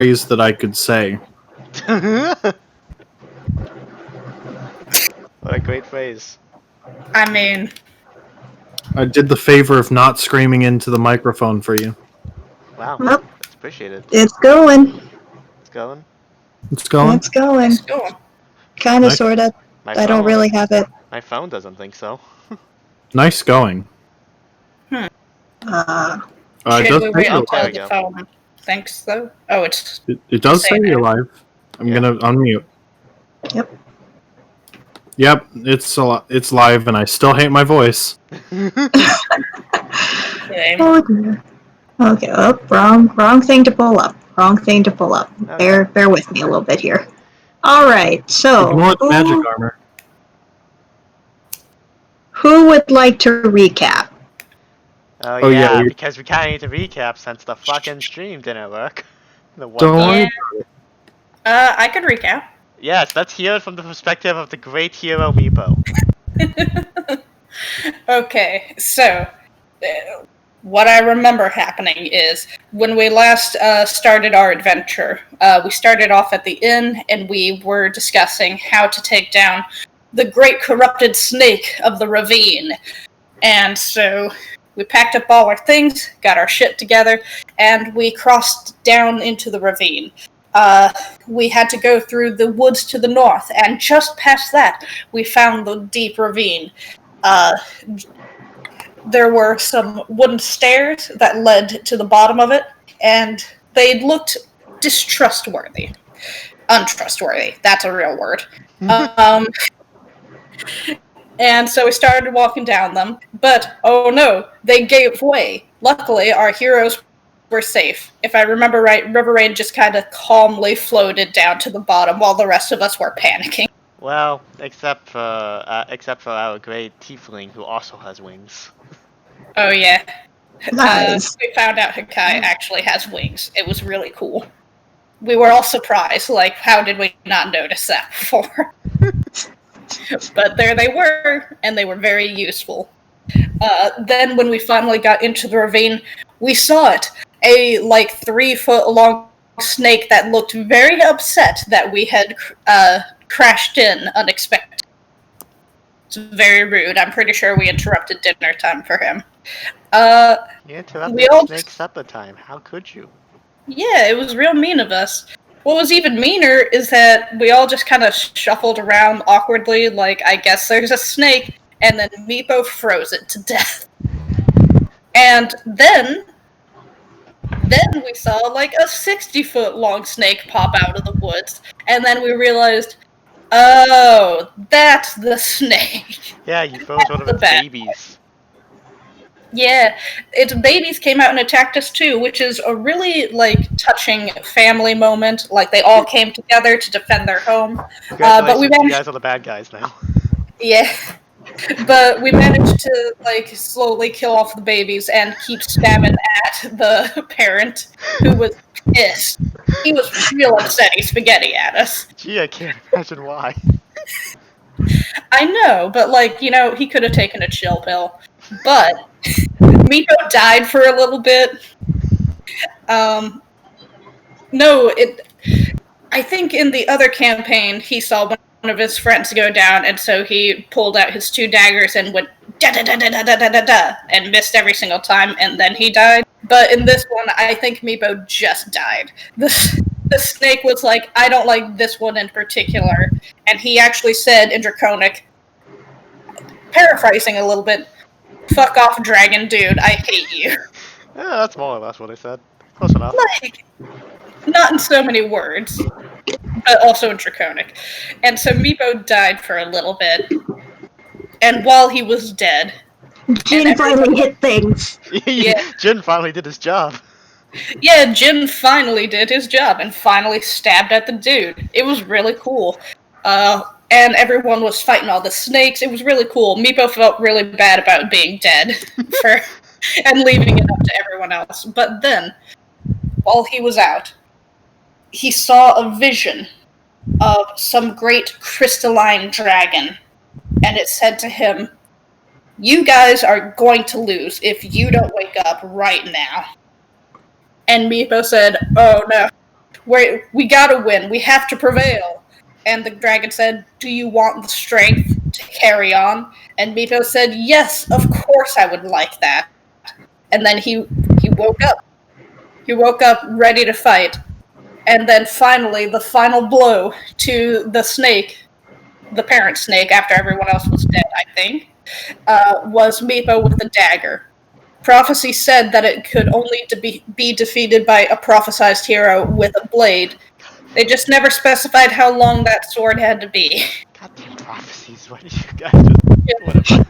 phrase that I could say. What a great phrase. I mean... I did the favor of not screaming into the microphone for you. Wow, Well, that's appreciated. it's going. It's going. It's going? It's going. It's going. Kinda, Nice. sorta. My I don't really have it. My phone doesn't think so. Nice going. It It Should does we say wait you're until live. the phone thinks, though? Oh, it's... It does say Say you're that. live. I'm gonna unmute. Yep. Yep, it's live, and I still hate my voice. Same. Oh dear. Okay, oh, wrong thing to pull up. Wrong thing to pull up. Okay. Bear with me a little bit here. Alright, so Ignore the magic armor. who would like to recap? Oh yeah, yeah, we- because we kinda need to recap since the fucking stream didn't work. The one Don't time. worry. I could recap. Yes, let's hear it from the perspective of the great hero Meepo. Okay, so... what I remember happening is, when we last started our adventure, we started off at the inn, and we were discussing how to take down the great corrupted snake of the ravine. And so we packed up all our things, got our shit together, and we crossed down into the ravine. We had to go through the woods to the north, and just past that, we found the deep ravine. There were some wooden stairs that led to the bottom of it, and they looked distrustworthy. Untrustworthy. That's a real word. And so we started walking down them, but oh no, they gave way. Luckily, our heroes were safe. If I remember right, Ryvearain just kind of calmly floated down to the bottom while the rest of us were panicking. Well, except for our great tiefling who also has wings. Oh yeah. Nice. We found out Hakai actually has wings. It was really cool. We were all surprised, like, how did we not notice that before? But there they were, and they were very useful. Then when we finally got into the ravine, we saw it. A, 3-foot long snake that looked very upset that we had crashed in unexpectedly. It's very rude. I'm pretty sure we interrupted dinner time for him. You interrupted We all snake supper time. How could you? Yeah, it was real mean of us. What was even meaner is that we all just kind of shuffled around awkwardly, like, I guess there's a snake, and then Meepo froze it to death. And then we saw, a 60-foot long snake pop out of the woods, and then we realized, oh, that's the snake. Yeah, you froze one of the its bad babies. Yeah, its babies came out and attacked us too, which is a really, touching family moment. They all came together to defend their home. But we You managed... guys are the bad guys now. Yeah. But we managed to, slowly kill off the babies and keep stabbing at the parent, who was pissed. He was real upset. He spaghetti at us. Gee, I can't imagine why. I know, but, he could have taken a chill pill. But Meepo died for a little bit. I think in the other campaign, he saw one of his friends go down, and so he pulled out his 2 daggers and went da-da-da-da-da-da-da-da, and missed every single time, and then he died. But in this one, I think Meepo just died. The snake was like, I don't like this one in particular, and he actually said in Draconic, paraphrasing a little bit, fuck off, dragon dude, I hate you. Yeah, that's more or less what I said. Close enough. Not in so many words, but also in Draconic. And so Meepo died for a little bit, and while he was dead... Jin finally hit things. Yeah. Jin finally did his job. Yeah, Jin finally did his job and finally stabbed at the dude. It was really cool. And everyone was fighting all the snakes. It was really cool. Meepo felt really bad about being dead and leaving it up to everyone else. But then, while he was out, he saw a vision of some great crystalline dragon. And it said to him, you guys are going to lose if you don't wake up right now. And Meepo said, oh no, We gotta win. We have to prevail. And the dragon said, do you want the strength to carry on? And Meepo said, yes, of course I would like that. And then he woke up. He woke up ready to fight. And then finally, the final blow to the snake, the parent snake, after everyone else was dead, I think, was Meepo with the dagger. Prophecy said that it could only be defeated by a prophesized hero with a blade. They just never specified how long that sword had to be. Goddamn prophecies, what did you guys just...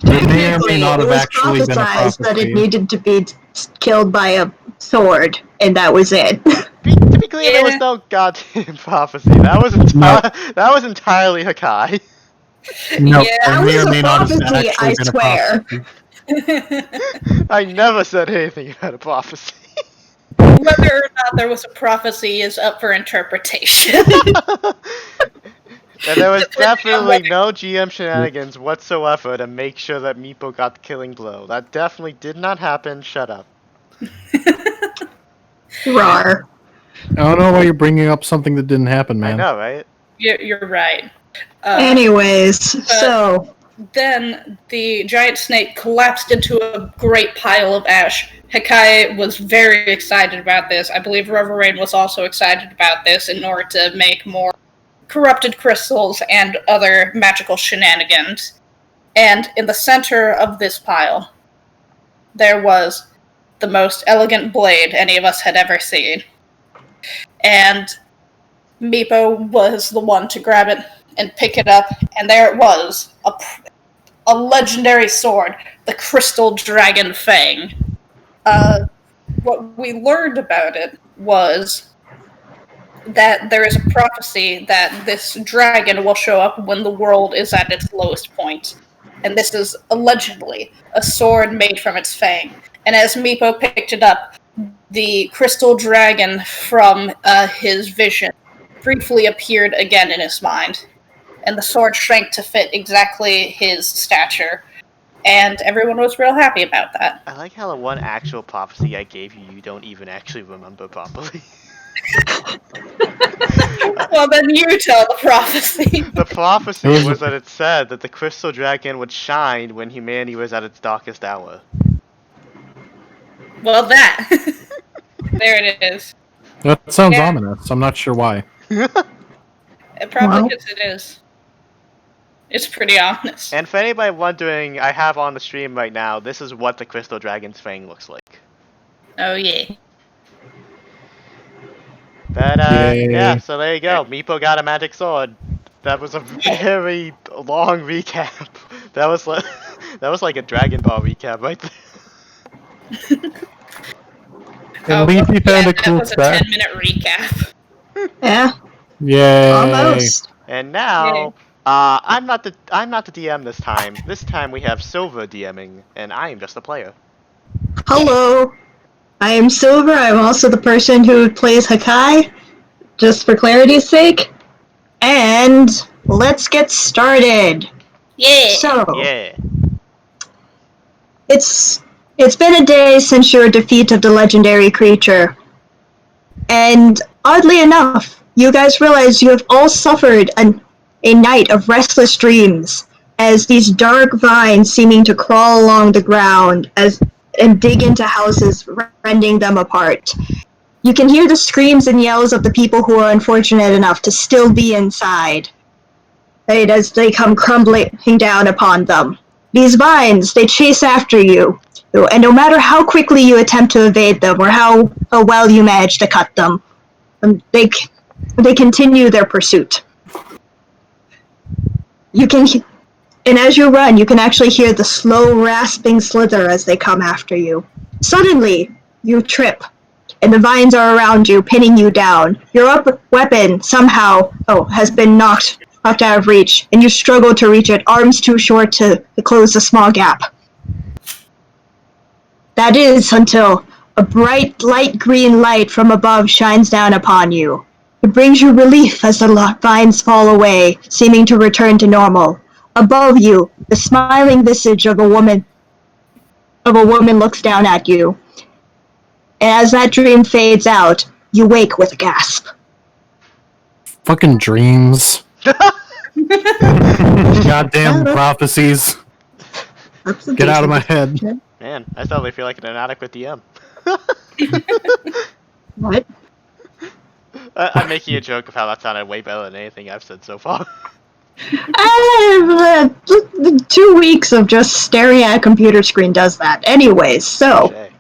It may or may not It have was actually been a prophesized that it prophecy. needed to be killed by a sword, and that was it. To be clear, there was no goddamn prophecy. That was entirely Hakai. No, Yeah, it may or that was may a not have prophecy, actually I been swear. a prophecy. I never said anything about a prophecy. Whether or not there was a prophecy is up for interpretation. And there was definitely no GM shenanigans whatsoever to make sure that Meepo got the killing blow. That definitely did not happen. Shut up. Rawr. I don't know why you're bringing up something that didn't happen, man. I know, right? You're right. Anyways, so... Then the giant snake collapsed into a great pile of ash. Hakai was very excited about this. I believe Ryvearain was also excited about this in order to make more corrupted crystals and other magical shenanigans. And in the center of this pile, there was the most elegant blade any of us had ever seen. And Meepo was the one to grab it and pick it up, and there it was, a legendary sword, the Crystal Dragon Fang. What we learned about it was that there is a prophecy that this dragon will show up when the world is at its lowest point. And this is allegedly a sword made from its fang. And as Meepo picked it up, the crystal dragon from his vision briefly appeared again in his mind. And the sword shrank to fit exactly his stature. And everyone was real happy about that. I like how the one actual prophecy I gave you, you don't even actually remember properly. Well, then you tell the prophecy. The prophecy was that it said that the crystal dragon would shine when humanity was at its darkest hour. Well, that. There it is. That sounds ominous. I'm not sure why. It probably because it is. It's pretty ominous. And for anybody wondering, I have on the stream right now, this is what the crystal dragon's fang looks like. Oh, yeah. But, Yay. yeah, so there you go. Meepo got a magic sword. That was a very long recap. That was like a Dragon Ball recap right there. And Leafy found a cool that was stat. a 10-minute recap. Yeah, Yay! almost. And now, I'm not the DM this time. This time we have Silver DMing, and I am just a player. Hello, I am Silver. I'm also the person who plays Hakai, just for clarity's sake. And let's get started. Yeah. So, Yeah. It's been a day since your defeat of the legendary creature. And oddly enough, you guys realize you have all suffered a night of restless dreams as these dark vines seeming to crawl along the ground and dig into houses, rending them apart. You can hear the screams and yells of the people who are unfortunate enough to still be inside, as they come crumbling down upon them. These vines, they chase after you, and no matter how quickly you attempt to evade them or how well you manage to cut them, they continue their pursuit. And as you run, you can actually hear the slow, rasping slither as they come after you. Suddenly, you trip, and the vines are around you, pinning you down. Your weapon somehow has been knocked out of reach, and you struggle to reach it, arms too short to close the small gap. That is until a bright, light green light from above shines down upon you. It brings you relief as the vines fall away, seeming to return to normal. Above you, the smiling visage of a woman looks down at you. And as that dream fades out, you wake with a gasp. Fucking dreams. Goddamn prophecies. Get out of my head. Man, I suddenly feel like an inadequate DM. What? I'm making a joke of how that sounded way better than anything I've said so far. 2 weeks of just staring at a computer screen does that. Anyways, so... Touché.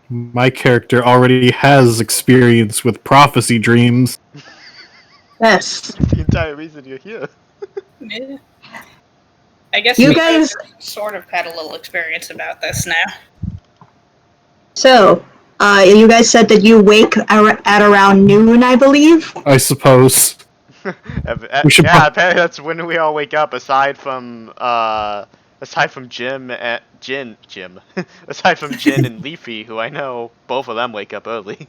My character already has experience with prophecy dreams. Yes. The entire reason you're here. Yeah. I guess You we guys... sort of had a little experience about this now. So, you guys said that you wake at around noon, I believe? I suppose. We should Yeah, apparently that's when we all wake up. Aside from Jim, aside from Jin and Leafy, who I know both of them wake up early.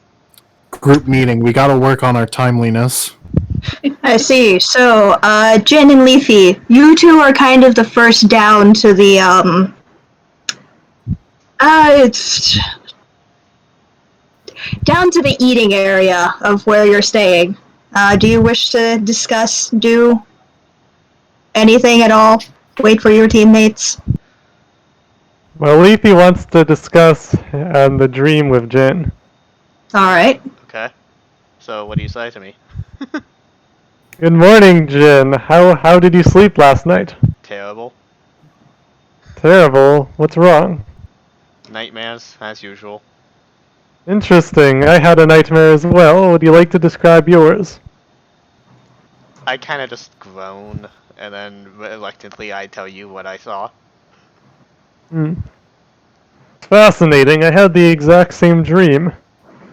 Group meeting. We gotta work on our timeliness. I see. So, Jin and Leafy, you two are kind of the first down to the, it's... down to the eating area of where you're staying. Do you wish to do anything at all? Wait for your teammates? Well, Leafy wants to discuss the dream with Jin. Alright. Okay. So what do you say to me? Good morning, Jin. How did you sleep last night? Terrible. Terrible. What's wrong? Nightmares, as usual. Interesting. I had a nightmare as well. Would you like to describe yours? I kind of just groan, and then reluctantly I tell you what I saw. Fascinating. I had the exact same dream.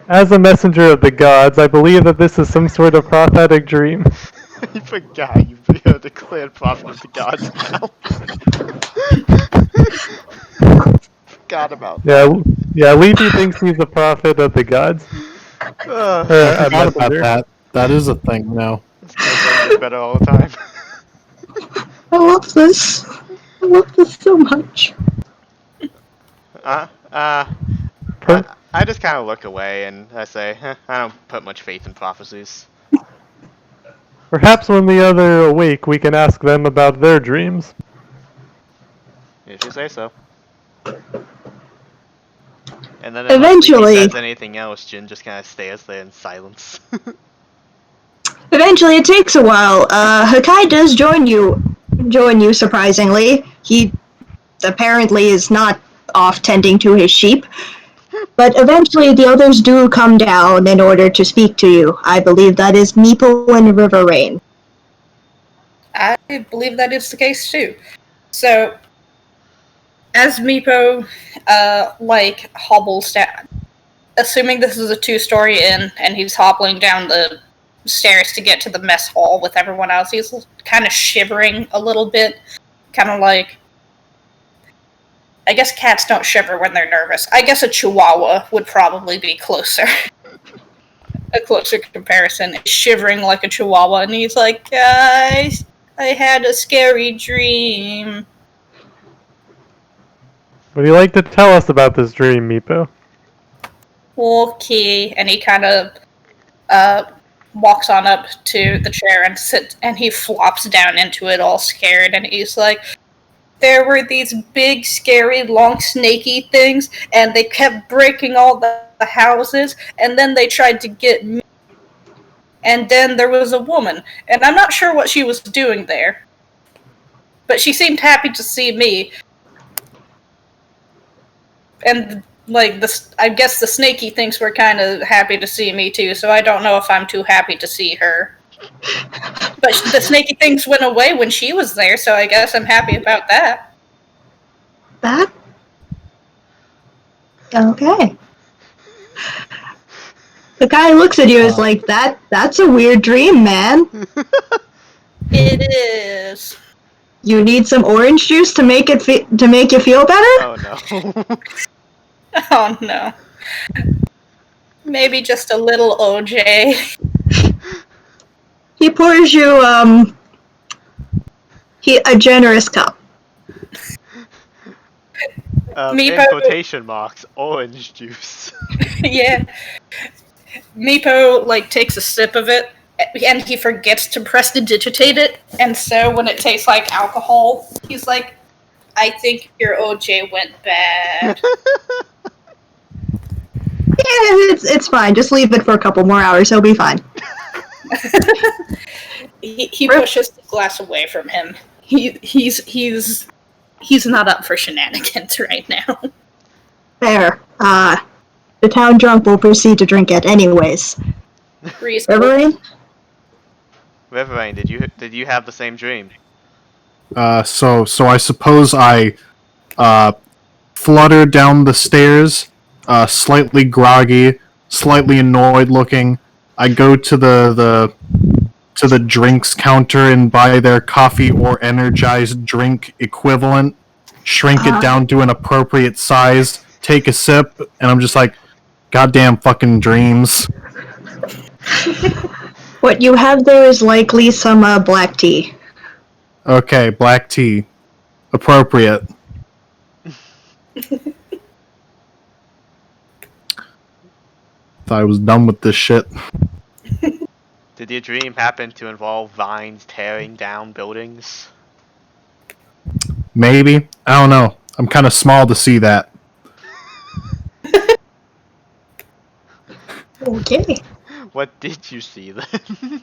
As a messenger of the gods, I believe that this is some sort of prophetic dream. You forgot you're declared prophet of the gods now. Forgot about that. Yeah, Leafy thinks he's a prophet of the gods. I A forgot about messenger. that. That is a thing now. This guy's better all the time. I love this. I love this so much. I just kind of look away and I say, I don't put much faith in prophecies. Perhaps when the other awake, we can ask them about their dreams. If you say so. And then Eventually- if he says anything else, Jin just kind of stares there in silence. Eventually, it takes a while. Hakai does join you surprisingly. He apparently is not off tending to his sheep. But eventually the others do come down in order to speak to you. I believe that is Meepo and Ryvearain. I believe that is the case too. So, as Meepo, hobbles down, assuming this is a 2-story inn, and he's hobbling down the stairs to get to the mess hall with everyone else, he's kind of shivering a little bit, kind of like... I guess cats don't shiver when they're nervous. I guess a chihuahua would probably be closer. A closer comparison. Shivering like a chihuahua, and he's like, guys, I had a scary dream. Would you like to tell us about this dream, Meepo? Okay. And he kind of walks on up to the chair and sits, and he flops down into it all scared, and he's like, there were these big, scary, long, snaky things, and they kept breaking all the houses, and then they tried to get me. And then there was a woman, and I'm not sure what she was doing there, but she seemed happy to see me. And, I guess the snaky things were kind of happy to see me, too, so I don't know if I'm too happy to see her. But the snaky things went away when she was there, so I guess I'm happy about that. That? Okay. The guy looks at you as like, that's a weird dream, man. It is. You need some orange juice to make you feel better? Oh no. Oh no. Maybe just a little OJ. He pours you, a generous cup. In Meepo- quotation marks, orange juice. Yeah. Meepo, like, takes a sip of it, and he forgets to prestidigitate it, and so when it tastes like alcohol, he's like, I think your OJ went bad. Yeah, it's fine. Just leave it for a couple more hours. He'll be fine. He pushes the glass away from him. He's not up for shenanigans right now. Fair. The town drunk will proceed to drink it anyways. Ryvearain? Ryvearain, did you have the same dream? So I suppose I flutter down the stairs, slightly groggy, slightly annoyed looking. I go to the drinks counter and buy their coffee or energized drink equivalent, shrink it down to an appropriate size, take a sip, and I'm just like, goddamn fucking dreams. What you have there is likely some black tea. Okay, black tea. Appropriate. Thought I was done with this shit. Did your dream happen to involve vines tearing down buildings? Maybe. I don't know. I'm kind of small to see that. Okay. What did you see then?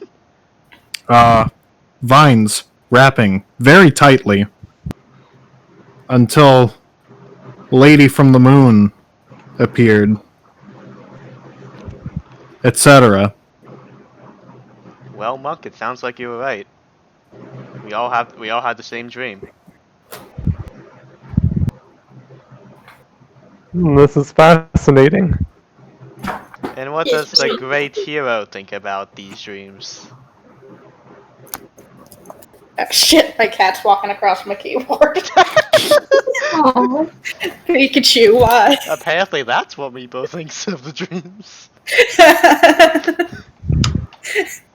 Vines wrapping very tightly until Lady from the Moon appeared, etc. Well, Monk, it sounds like you were right. We all had the same dream. This is fascinating. And what does the great hero think about these dreams? Shit, my cat's walking across my keyboard. Aww. Pikachu, why? Apparently that's what Meepo thinks of the dreams.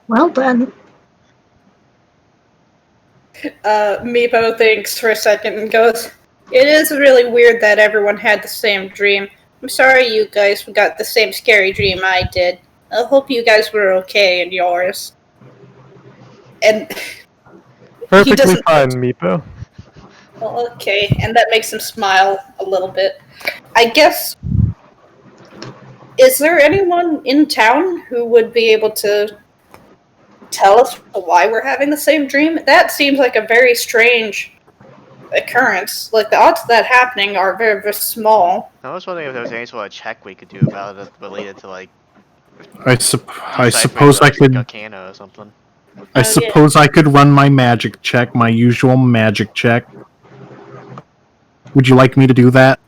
Well then. Meepo thinks for a second and goes, it is really weird that everyone had the same dream. I'm sorry you guys got the same scary dream I did. I hope you guys were okay in yours. And Perfectly fine, Meepo. Okay, and that makes him smile a little bit. I guess, is there anyone in town who would be able to tell us why we're having the same dream? That seems like a very strange occurrence. Like, the odds of that happening are very, very small. I was wondering if there was any sort of check we could do about it related to, like, I suppose I could. Arcana or something. I suppose I could run my magic check, my usual magic check. Would you like me to do that?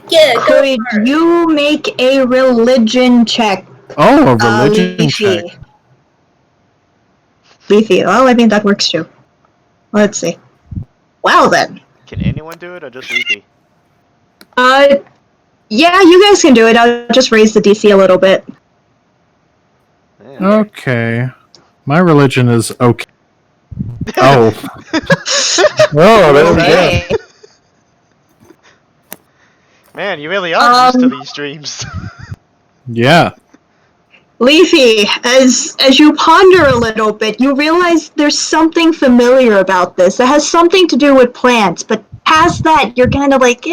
Yeah, go Could for it. you make a religion check? Oh, a religion Leafy. check. Leafy. Oh, I mean, that works too. Let's see. Well then. Can anyone do it or just Leafy? Yeah, you guys can do it. I'll just raise the DC a little bit. Yeah. Okay. My religion is okay. Oh. Oh, there we go. Okay. Man, you really are used to these dreams. Yeah. Leafy, as you ponder a little bit, you realize there's something familiar about this. It has something to do with plants, but past that, you're kind of like,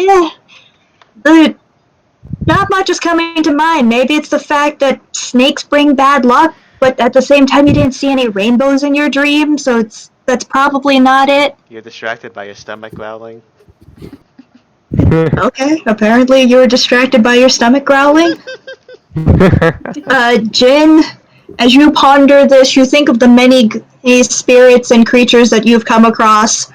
not much is coming to mind. Maybe it's the fact that snakes bring bad luck, but at the same time, you didn't see any rainbows in your dream, so that's probably not it. You're distracted by your stomach growling. Okay, apparently you were distracted by your stomach growling. Jin, as you ponder this, you think of the many spirits and creatures that you've come across.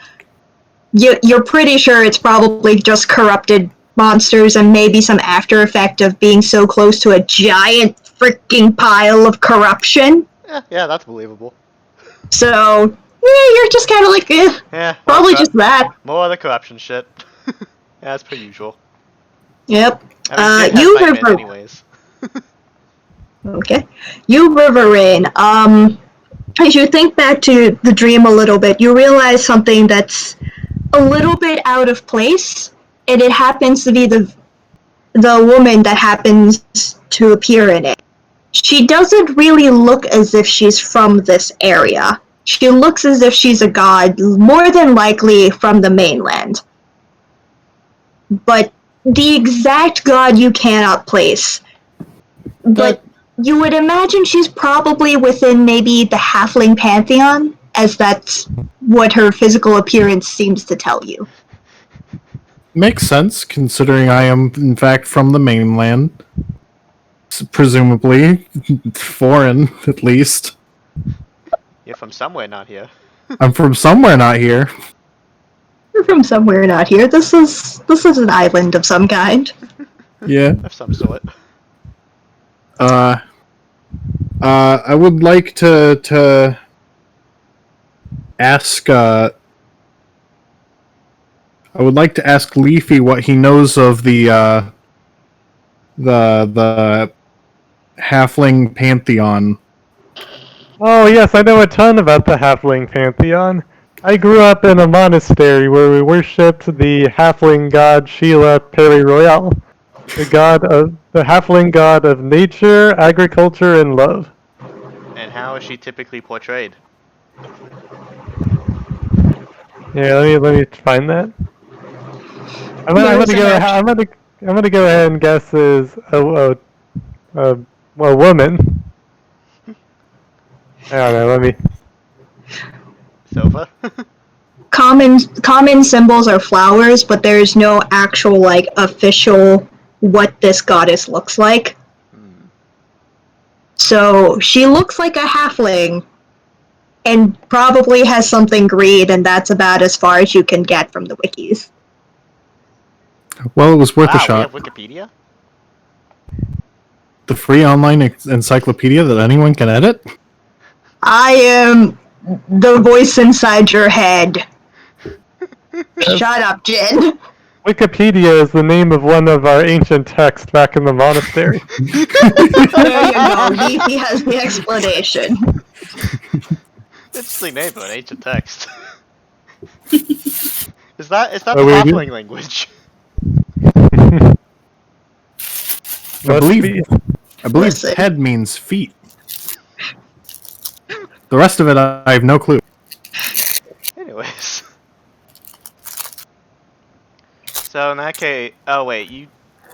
You're pretty sure it's probably just corrupted monsters and maybe some after effect of being so close to a giant freaking pile of corruption. Yeah, that's believable. So, you're just kind of like, Yeah, probably just that. more of the corruption shit. As per usual. Yep. I mean, You nightmares River. anyways. You Ryvearain, as you think back to the dream a little bit, you realize something that's a little bit out of place, and it happens to be the woman that happens to appear in it. she doesn't really look as if she's from this area. She looks as if she's a god, more than likely from the mainland. But the exact god you cannot place. But you would imagine she's probably within maybe the halfling pantheon, as that's what her physical appearance seems to tell you. Makes sense, considering I am, in fact, from the mainland. Presumably. Foreign, at least. You're from somewhere, not here. I'm from somewhere not here. You're from somewhere not here. This is an island of some kind. Yeah. Of some sort. I would like to ask, I would like to ask Leafy what he knows of the Halfling Pantheon. Oh yes, I know a ton about the Halfling Pantheon. I grew up in a monastery where we worshipped the Halfling god Sheila Peri-Royale, the Halfling god of nature, agriculture, and love. And how is she typically portrayed? Yeah, let me find that. I'm gonna go ahead and guess is a woman. I don't know. Let me. Sofa? Common symbols are flowers, but there's no actual, like, official what this goddess looks like. So she looks like a halfling, and probably has something green, and that's about as far as you can get from the wikis. Well, it was worth Wow, a shot. we have Wikipedia? The free online encyclopedia that anyone can edit? I am the voice inside your head. Shut up, Jin. Wikipedia is the name of one of our ancient texts back in the monastery. There you go. Leafy has the explanation. Interesting name for an ancient text. Is that the Oh, wait, Halfling language? I believe Listen. head means feet. The rest of it, I have no clue. Anyways. So in that case, oh wait,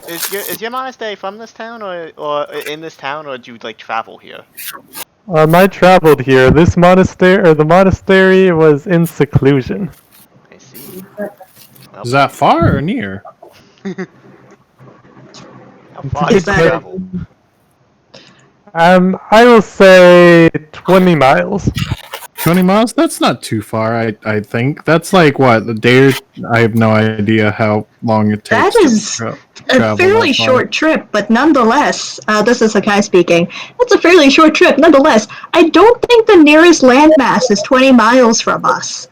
is your monastery from this town or in this town, or do you like travel here? I traveled here. The monastery was in seclusion. I see. Is that far or near? How far did Is you that- travel? I will say 20 miles. 20 miles? That's not too far, I think. That's like, what, a day or... I have no idea how long it takes That is to a travel fairly that far. short trip, but nonetheless, this is Hakai speaking. That's a fairly short trip, nonetheless. I don't think the nearest landmass is 20 miles from us.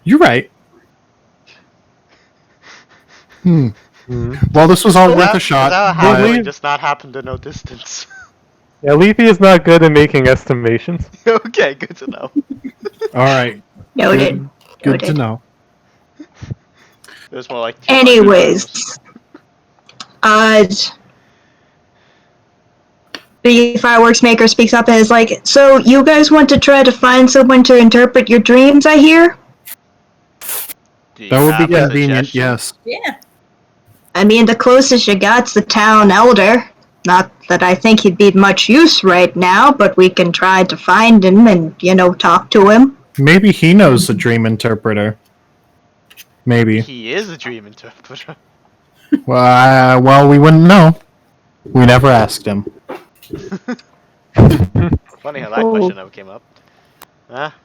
You're right. Well, this was all worth a shot. Is that a but- halfling just not happen to know distance? Yeah, Leafy is not good at making estimations. Okay, good to know. Alright. Noted. Good to Noted. know. It was more like 200 Anyways, the fireworks maker speaks up and is like, "So you guys want to try to find someone to interpret your dreams, I hear? Do you That would have be a convenient, suggestion? yes. Yeah. I mean, the closest you got's the town elder. Not that I think he'd be much use right now, but we can try to find him and, talk to him." Maybe he knows a dream interpreter. Maybe. He is a dream interpreter. Well, we wouldn't know. We never asked him. Funny how that question never came up.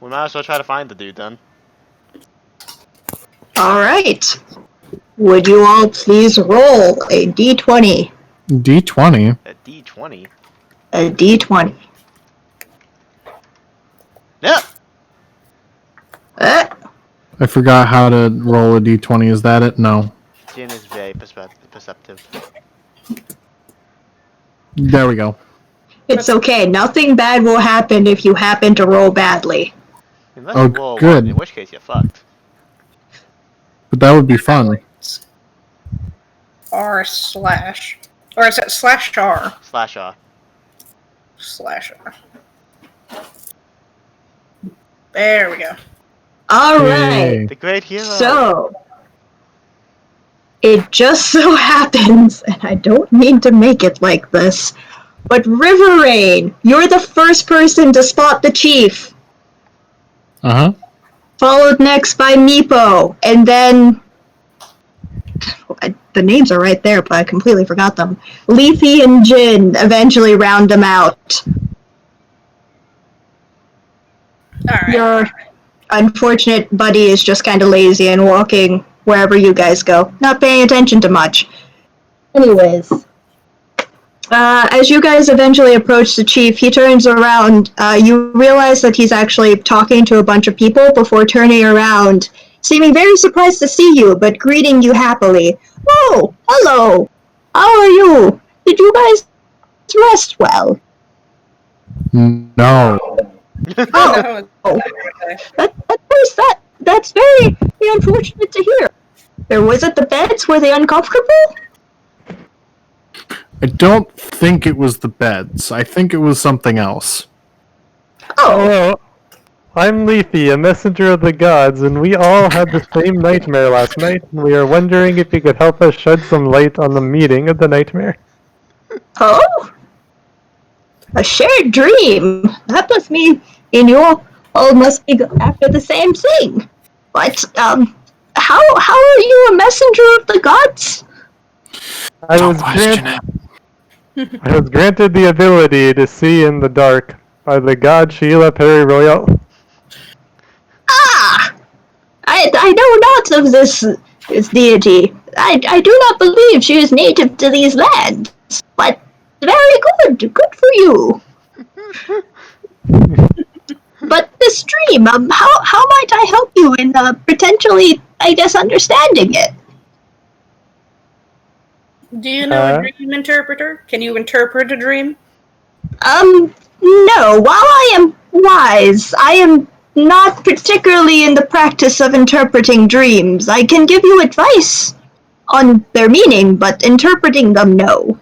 We might as well try to find the dude then. Alright. Would you all please roll a d20? D20? A D20? A d20. Yeah! I forgot how to roll a D20. Is that it? No. Jin is very perceptive. There we go. It's okay. Nothing bad will happen if you happen to roll badly. Unless Oh, you roll good. one, in which case you're fucked. But that would be fun. R// or is it /R? /R. Slasher. There we go. Alright. The great hero. So, it just so happens, and I don't mean to make it like this, but Ryvearain, you're the first person to spot the chief. Uh-huh. Followed next by Meepo, and then... the names are right there, but I completely forgot them. Leafy and Jin eventually round them out. Alright. Your unfortunate buddy is just kind of lazy and walking wherever you guys go, not paying attention to much. Anyways, as you guys eventually approach the chief, he turns around. You realize that he's actually talking to a bunch of people before turning around, seeming very surprised to see you, but greeting you happily. Oh, hello. How are you? Did you guys rest well? No. Oh, That's very unfortunate to hear. Or was it the beds? Were they uncomfortable? I don't think it was the beds. I think it was something else. Oh, Hello, I'm Leafy, a messenger of the gods, and we all had the same nightmare last night. And we are wondering if you could help us shed some light on the meaning of the nightmare. oh, a shared dream. That must mean you all must be after the same thing. But how are you a messenger of the gods? I was granted the ability to see in the dark by the god Sheila Perry Royale. Ah, I know not of this deity. I do not believe she is native to these lands. But very good for you. But this dream, how might I help you in potentially, I guess, understanding it? do you know a dream interpreter? Can you interpret a dream? No. While I am wise, I am not particularly in the practice of interpreting dreams. I can give you advice on their meaning, but interpreting them, no.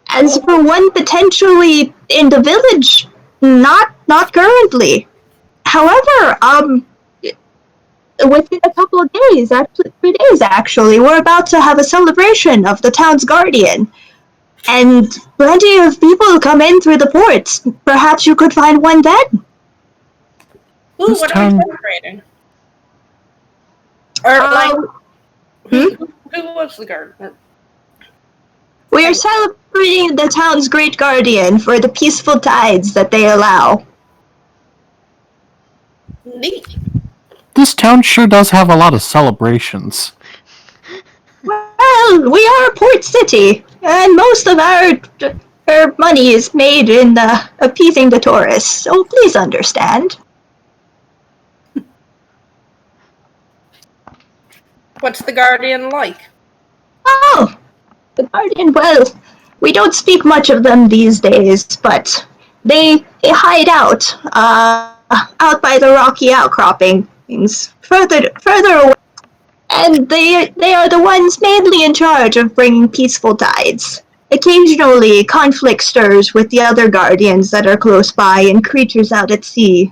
As for one potentially in the village, not currently. However, within a couple of days, actually 3 days actually, we're about to have a celebration of the town's guardian. And plenty of people come in through the ports. Perhaps you could find one then. Ooh, This what are we town- celebrating? Or, who was the gardener? We are celebrating the town's great guardian for the peaceful tides that they allow. Neat. This town sure does have a lot of celebrations. Well, we are a port city, and most of our money is made in appeasing the tourists, so please understand. What's the guardian like? Oh, the guardian, well, we don't speak much of them these days, but they hide out by the rocky outcroppings, further away. And they are the ones mainly in charge of bringing peaceful tides. Occasionally, conflict stirs with the other guardians that are close by and creatures out at sea.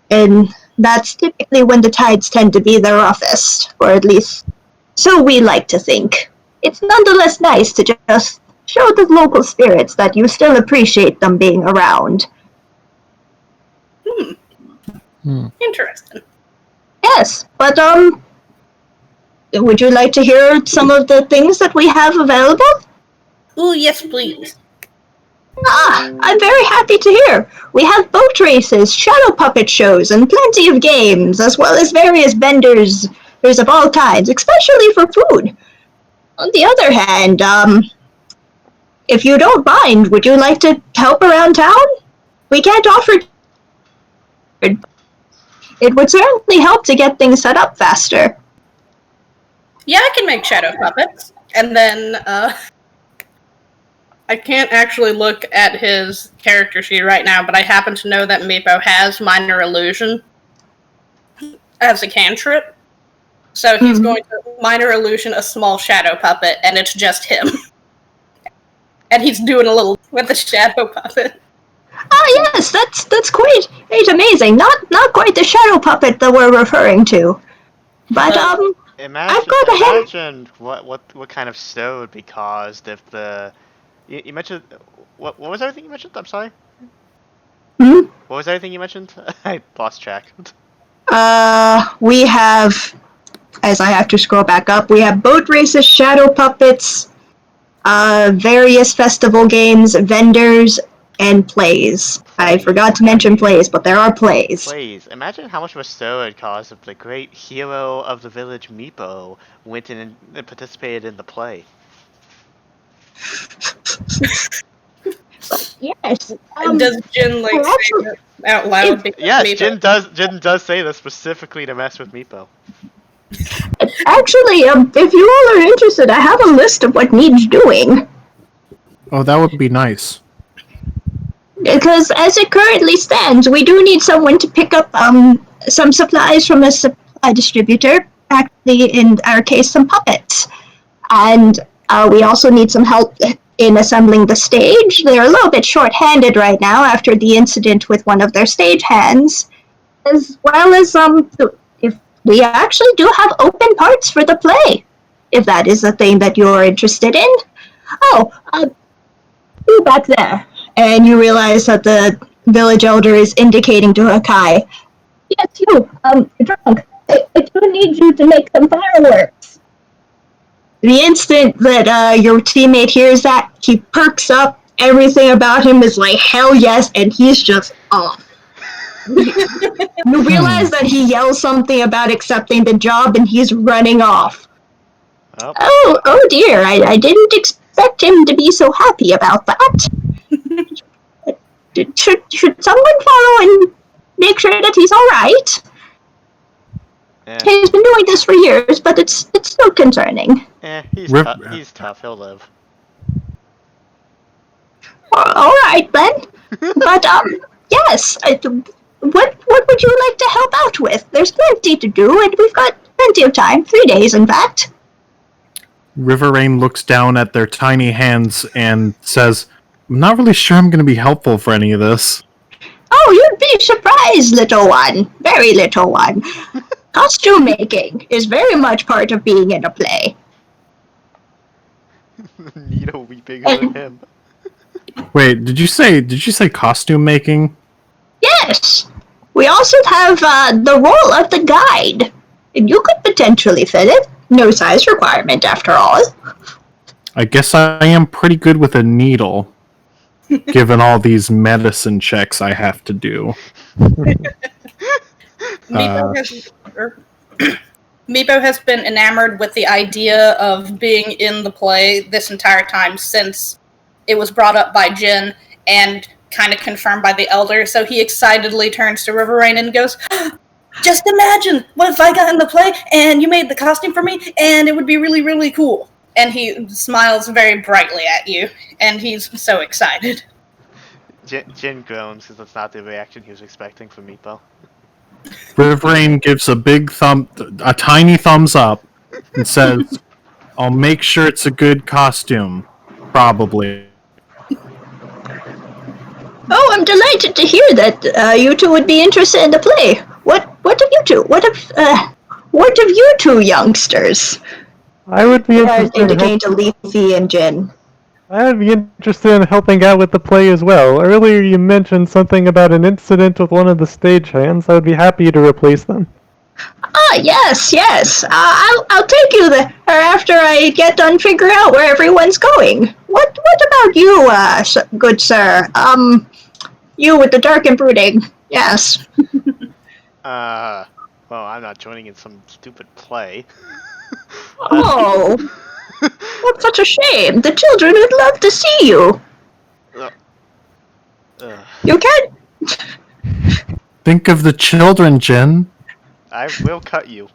And that's typically when the tides tend to be the roughest, or at least so we like to think. It's nonetheless nice to just show the local spirits that you still appreciate them being around. Interesting. Yes, but would you like to hear some of the things that we have available? Ooh, yes, please. I'm very happy to hear. We have boat races, shadow puppet shows, and plenty of games, as well as various vendors of all kinds, especially for food. On the other hand, if you don't mind, would you like to help around town? We can't offer... It would certainly help to get things set up faster. Yeah, I can make shadow puppets. And then, I can't actually look at his character sheet right now, but I happen to know that Meepo has Minor Illusion as a cantrip. So he's going to Minor Illusion a small shadow puppet, and it's just him. And he's doing a little with the shadow puppet. Ah, yes, that's quite amazing. Not quite the shadow puppet that we're referring to, but Imagine what kind of snow would be caused if the you mentioned what was everything you mentioned? I'm sorry. Hmm? What was everything you mentioned? I lost track. We have, as I have to scroll back up, we have boat races, shadow puppets, various festival games, vendors, and plays. I forgot to mention plays, but there are plays. Plays. Imagine how much of a snow it'd cause if the great hero of the village, Meepo, went in and participated in the play. Yes. Does Jin like say that out loud? Because Yes, Meepo- Jin does say this specifically to mess with Meepo. Actually, if you all are interested, I have a list of what needs doing. Oh, that would be nice. Because as it currently stands, we do need someone to pick up some supplies from a supply distributor. Actually, in our case, some puppets. And we also need some help in assembling the stage. They're a little bit short-handed right now after the incident with one of their stage hands. As well as, if we actually do have open parts for the play, if that is a thing that you're interested in. Oh, you back there. And you realize that the village elder is indicating to Hakai, yes, you, drunk. I do need you to make some fireworks. The instant that your teammate hears that, he perks up. Everything about him is like, hell yes, and he's just off. You realize that he yells something about accepting the job, and he's running off. Oh dear, I didn't expect him to be so happy about that. Should someone follow and make sure that he's alright? Yeah. He's been doing this for years, but it's still concerning. He's tough, he'll live. Alright then. But, yes, what would you like to help out with? There's plenty to do, and we've got plenty of time, 3 days in fact. Ryvearain looks down at their tiny hands and says, I'm not really sure I'm going to be helpful for any of this. Oh, you'd be surprised, little one. Very little one. Costume making is very much part of being in a play. Nito weeping on him. Wait, did you say costume making? Yes. We also have the role of the guide. And you could potentially fit it. No size requirement, after all. I guess I am pretty good with a needle, given all these medicine checks I have to do. Meepo has been enamored with the idea of being in the play this entire time since it was brought up by Jin and kind of confirmed by the elder, so he excitedly turns to Ryvearain and goes, just imagine, what if I got in the play and you made the costume for me and it would be really, really cool. And he smiles very brightly at you, and he's so excited. Jin groans because that's not the reaction he was expecting from Meepo. Ryvearain gives a tiny thumbs up, and says, I'll make sure it's a good costume. Probably. Oh, I'm delighted to hear that you two would be interested in the play. What of you two? What of you two youngsters? I would be interested indicating to Leafy and Jin. I would be interested in helping out with the play as well. Earlier you mentioned something about an incident with one of the stagehands. I would be happy to replace them. Ah, yes. I'll take you there after I get done figuring out where everyone's going. What about you, good sir? You with the dark and brooding. Yes. Well, I'm not joining in some stupid play. Oh, that's such a shame. The children would love to see you. You can't. Think of the children, Jin. I will cut you.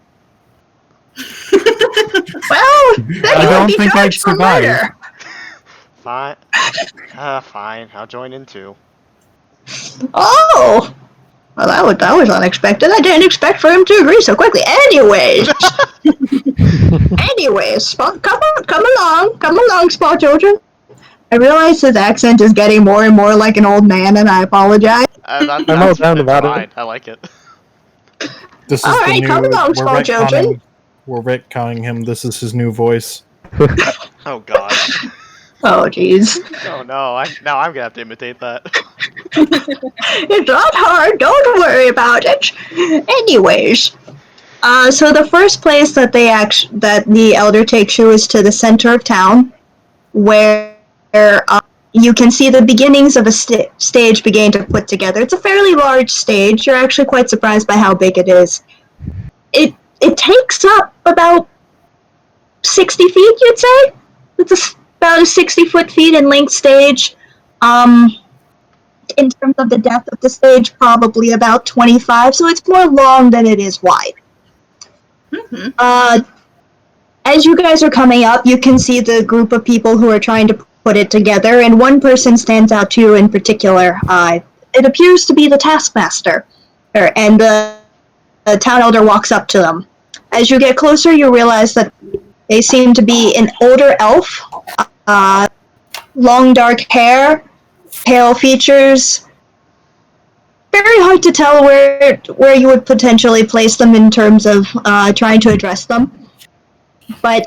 Well, then I you don't would be think I'd charged for survive. murder. Fine. Fine. I'll join in too. Oh. Well, that was unexpected. I didn't expect for him to agree so quickly. Anyways, come along, small children. I realize his accent is getting more and more like an old man, and I apologize. That, I'm all down it's about fine. it. I like it. This is Alright, the come new. along, small children. We're retconning him. This is his new voice. Oh god. Oh, jeez. Oh no, now I'm gonna have to imitate that. It's not hard, don't worry about it. Anyways, so the first place that that the elder takes you is to the center of town, where you can see the beginnings of a stage beginning to put together. It's a fairly large stage. You're actually quite surprised by how big it is. It takes up about 60 feet, you'd say? It's about a 60 feet in length stage. In terms of the depth of the stage, probably about 25, so it's more long than it is wide. Mm-hmm. As you guys are coming up, you can see the group of people who are trying to put it together, and one person stands out to you in particular. It appears to be the taskmaster, and the town elder walks up to them. As you get closer, you realize that they seem to be an older elf, long dark hair, pale features. Very hard to tell where you would potentially place them in terms of trying to address them. But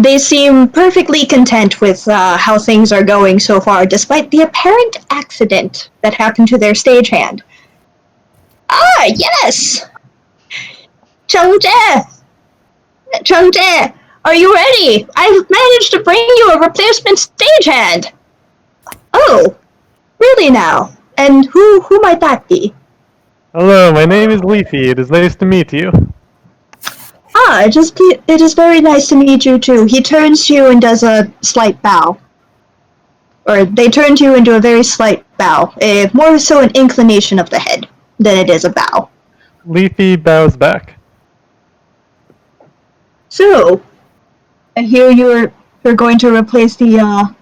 they seem perfectly content with how things are going so far, despite the apparent accident that happened to their stagehand. Ah, yes! Changde, are you ready? I've managed to bring you a replacement stagehand. Oh, really now? And who might that be? Hello, my name is Leafy. It is nice to meet you. Ah, it is very nice to meet you too. He turns to you and does a slight bow. Or they turn to you and do a very slight bow. More so an inclination of the head than it is a bow. Leafy bows back. So, I hear you're going to replace the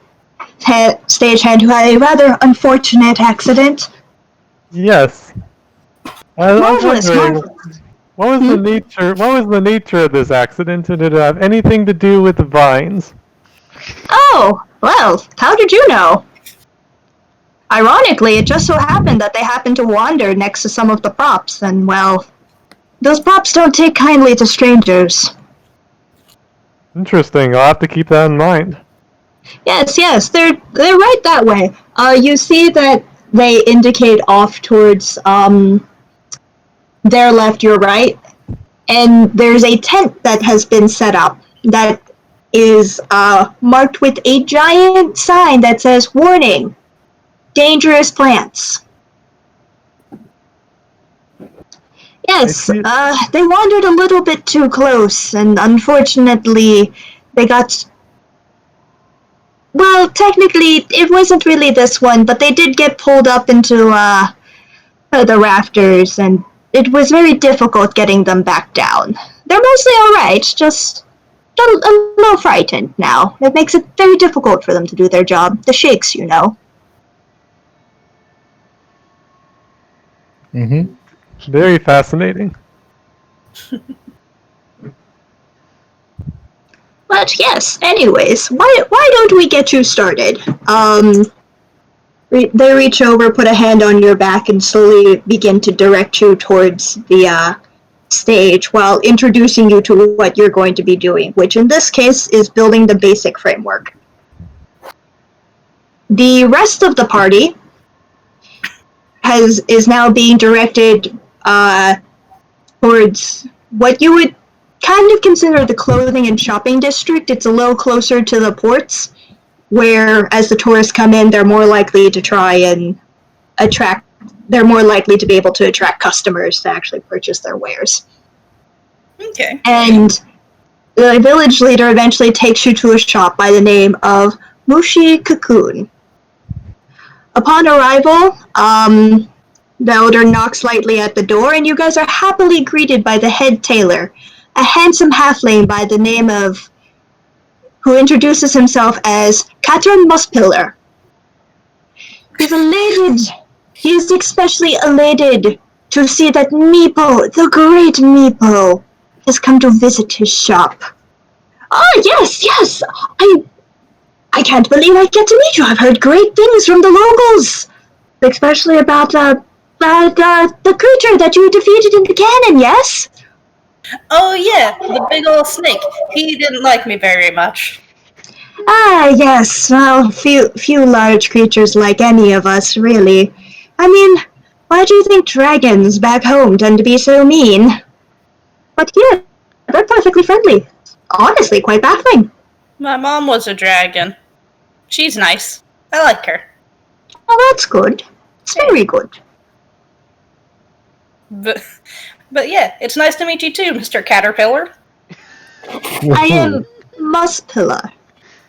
stagehand who had a rather unfortunate accident. Yes. I was Marvelous, wondering, marvelous. what was the nature of this accident, and did it have anything to do with the vines? Oh, well, how did you know? Ironically, it just so happened that they happened to wander next to some of the props, and, well, those props don't take kindly to strangers. Interesting. I'll have to keep that in mind. Yes, they're right that way. You see that they indicate off towards their left, your right, and there's a tent that has been set up that is marked with a giant sign that says, "Warning, dangerous plants." Yes, they wandered a little bit too close, and unfortunately, they got... Well, technically, it wasn't really this one, but they did get pulled up into the rafters, and it was very difficult getting them back down. They're mostly alright, just a little frightened now. It makes it very difficult for them to do their job. The shakes, you know. Mm-hmm. Very fascinating. But yes, anyways, why don't we get you started? They reach over, put a hand on your back, and slowly begin to direct you towards the stage while introducing you to what you're going to be doing, which in this case is building the basic framework. The rest of the party is now being directed towards what you would kind of consider the clothing and shopping district. It's a little closer to the ports, where as the tourists come in, they're more likely to try and they're more likely to be able to attract customers to actually purchase their wares. Okay. And the village leader eventually takes you to a shop by the name of Mushi Cocoon. Upon arrival, the elder knocks lightly at the door, and you guys are happily greeted by the head tailor, a handsome halfling by the name of, who introduces himself as Katrin Muspiller. He's elated. He is especially elated to see that Meepo, the great Meepo, has come to visit his shop. Oh, yes, I can't believe I get to meet you. I've heard great things from the locals, especially about the creature that you defeated in the cannon. Yes. Oh yeah, the big old snake. He didn't like me very much. Ah, yes. Well, few large creatures like any of us, really. I mean, why do you think dragons back home tend to be so mean? But here, they're perfectly friendly. Honestly, quite baffling. My mom was a dragon. She's nice. I like her. Oh, that's good. It's very good. But yeah, it's nice to meet you too, Mr. Caterpillar. I am Muspillar.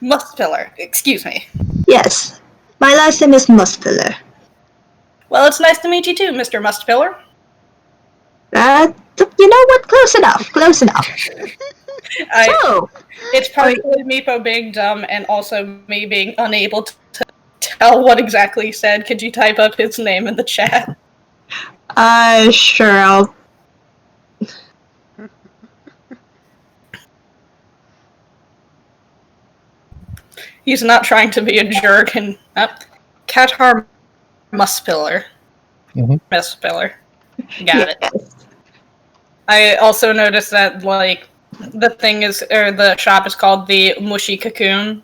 Muspillar, excuse me. Yes. My last name is Muspillar. Well, it's nice to meet you too, Mr. Muspillar. You know what? Close enough. Close enough. So, It's partially Meepo being dumb and also me being unable to tell what exactly he said. Could you type up his name in the chat? Sure, I'll... He's not trying to be a jerk and... Qatar Muspillar. Muspillar. Got it. Yes. I also noticed that, like, the shop is called the Mushy Cocoon.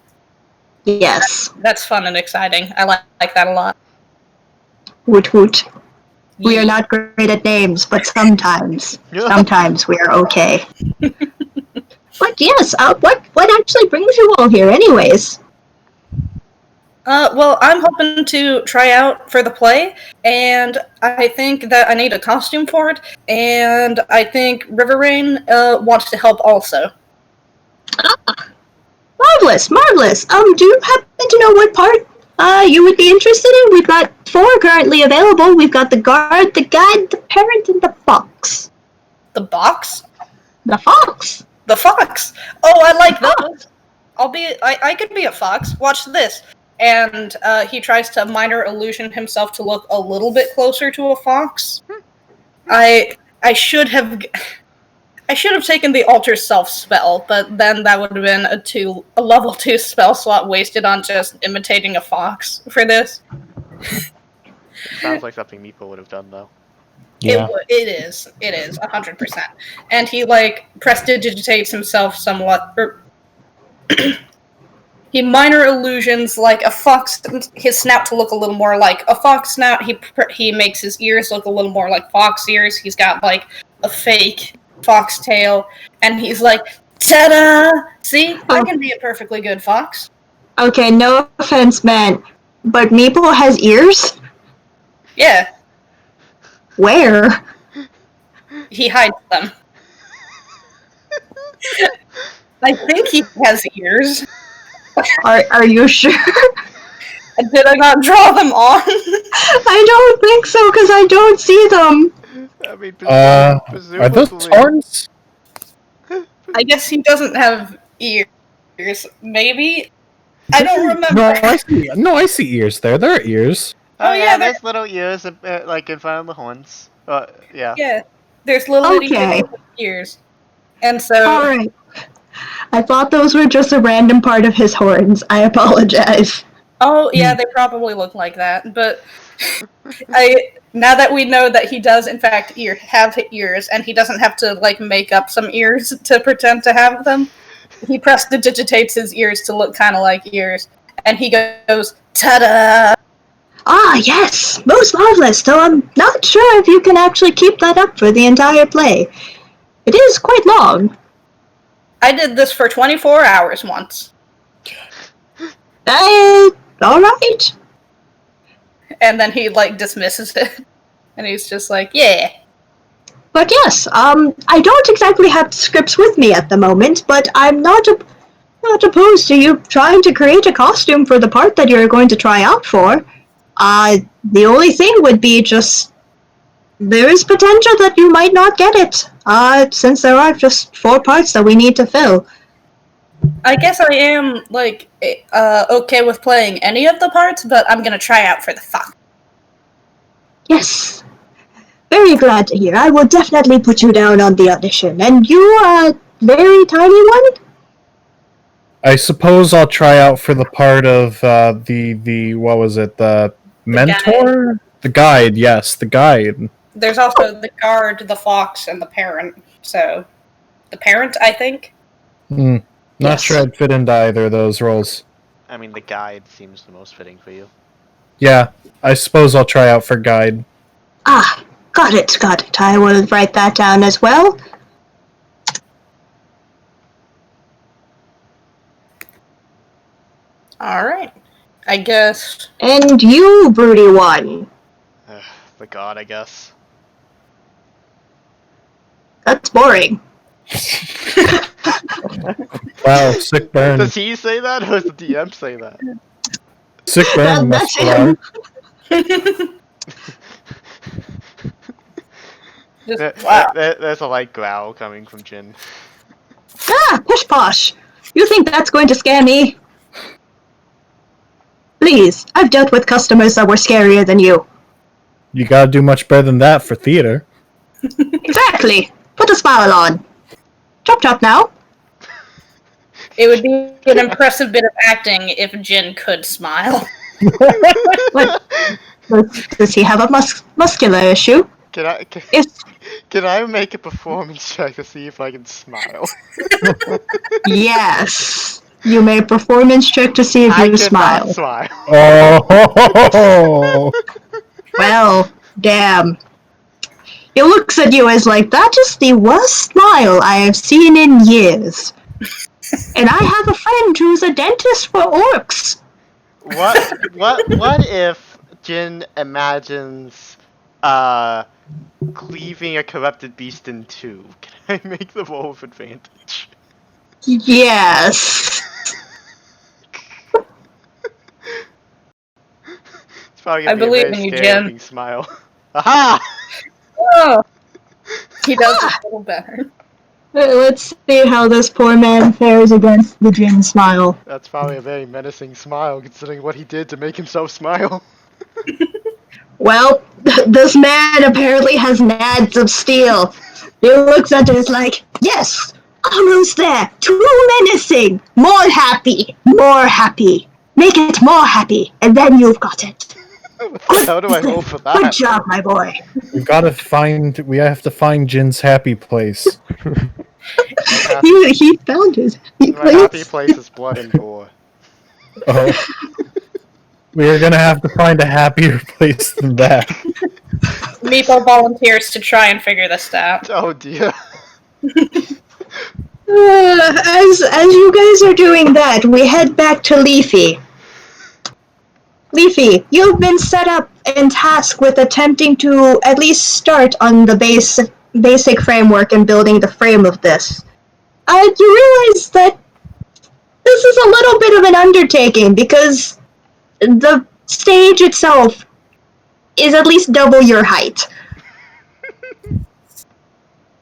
Yes. That's fun and exciting. I like that a lot. Woot woot. We are not great at names, but sometimes we are okay. But yes, what actually brings you all here anyways? Well, I'm hoping to try out for the play, and I think that I need a costume for it, and I think Ryvearain wants to help also. Marvelous, marvelous. Do you happen to know what part you would be interested in? We've got 4 currently available. We've got the guard, the guide, the parent, and the fox. The box? The fox? The fox! Oh, I like those! I could be a fox. Watch this. And he tries to minor illusion himself to look a little bit closer to a fox. I should have taken the alter self spell, but then that would have been a level 2 spell slot wasted on just imitating a fox for this. Sounds like something Meepo would have done, though. Yeah. It is 100%. And he prestidigitates himself somewhat. He minor illusions like a fox, his snout to look a little more like a fox snout. He makes his ears look a little more like fox ears. He's got like a fake fox tail, and he's like, ta-da! See, I can be a perfectly good fox. Okay, no offense, man, but Meeple has ears? Yeah, Where? he hides them. I think he has ears. Are you sure? Did I not draw them on? I don't think so, because I don't see them. I mean, Are those horns? I guess he doesn't have ears. Maybe? I don't remember. I see ears there. There are ears. Oh yeah, yeah, there's little ears like in front of the horns. Yeah. Yeah, there's little Okay. ears. And so... Alright. I thought those were just a random part of his horns. I apologize. Oh, yeah, they probably look like that, but now that we know that he does, in fact, have ears, and he doesn't have to, make up some ears to pretend to have them, he prestidigitates his ears to look kind of like ears, and he goes, ta-da! Ah, yes! Most marvelous, though I'm not sure if you can actually keep that up for the entire play. It is quite long. I did this for 24 hours once. Alright. And then he, dismisses it. And he's just like, yeah. But yes, I don't exactly have scripts with me at the moment, but I'm not opposed to you trying to create a costume for the part that you're going to try out for. The only thing would be just, there is potential that you might not get it, since there are just 4 parts that we need to fill. I guess I am, okay with playing any of the parts, but I'm gonna try out for the fox. Yes. Very glad to hear. I will definitely put you down on the audition. And you, very tiny one? I suppose I'll try out for the part of the what was it? The mentor? The guide, yes, the guide. There's also the guard, the fox, and the parent. So, the parent, I think. Not Yes. sure I'd fit into either of those roles. I mean, the guide seems the most fitting for you. Yeah, I suppose I'll try out for guide. Ah, got it. I will write that down as well. Alright. I guess. And you, broody one. The god, I guess. That's boring. Wow, sick burn. Does he say that, or does the DM say that? Sick burn, That's Muscular. him. Just, wow. There's a light growl coming from Jin. Ah, pish posh. You think that's going to scare me? Please, I've dealt with customers that were scarier than you. You gotta do much better than that for theater. Exactly. Put a smile on. Chop now. It would be an impressive bit of acting if Jin could smile. What? Does he have a muscular issue? Can I make a performance check to see if I can smile? Yes. You may performance check to see if I you cannot smile. smile. Oh! Well, damn. He looks at you as like, that is the worst smile I have seen in years. And I have a friend who's a dentist for orcs. What if Jin imagines cleaving a corrupted beast in two? Can I make the roll with advantage? Yes. It's probably I gonna be a believe very in you, scary Jin. looking smile. Aha! Oh! He does a little better. Let's see how this poor man fares against the Jin smile. That's probably a very menacing smile, considering what he did to make himself smile. Well, this man apparently has nads of steel. He looks at it like, yes, almost there. Too menacing. More happy. Make it more happy, and then you've got it. How do I roll for that? Good job, my boy. We have to find Jin's happy place. He found his happy My happy place. place is blood and gore. Oh. We are gonna have to find a happier place than that. Meepo volunteers to try and figure this out. Oh dear. As you guys are doing that, we head back to Leafy. Leafy, you've been set up and tasked with attempting to at least start on the basic framework and building the frame of this. You realize that this is a little bit of an undertaking because the stage itself is at least double your height.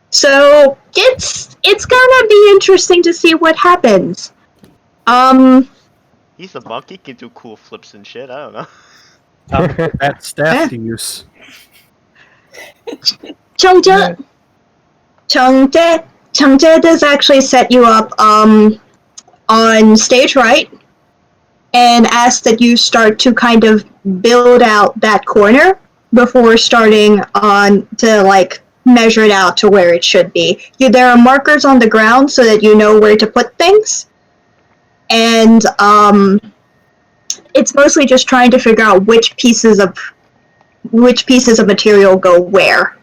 So it's gonna be interesting to see what happens. He's a monk, he can do cool flips and shit, I don't know. That staff to use. Changzhe does actually set you up on stage right and asks that you start to kind of build out that corner before starting on to like measure it out to where it should be. There are markers on the ground so that you know where to put things. And it's mostly just trying to figure out which pieces of material go where.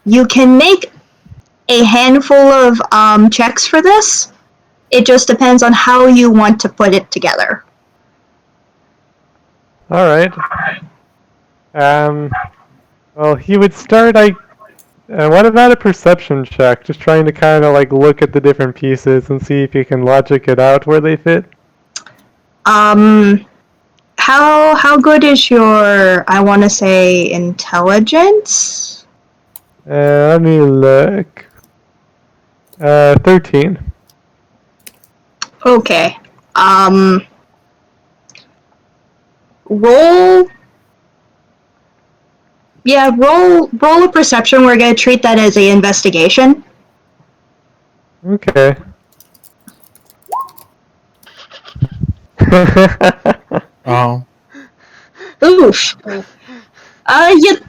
You can make a handful of checks for this. It just depends on how you want to put it together. Alright. Well, he would start, what about a perception check? Just trying to kind of, like, look at the different pieces and see if you can logic it out where they fit? How good is your, I want to say, intelligence? Let me look. 13. Okay. Roll a perception. We're going to treat that as an investigation. Okay. Oh. Oof.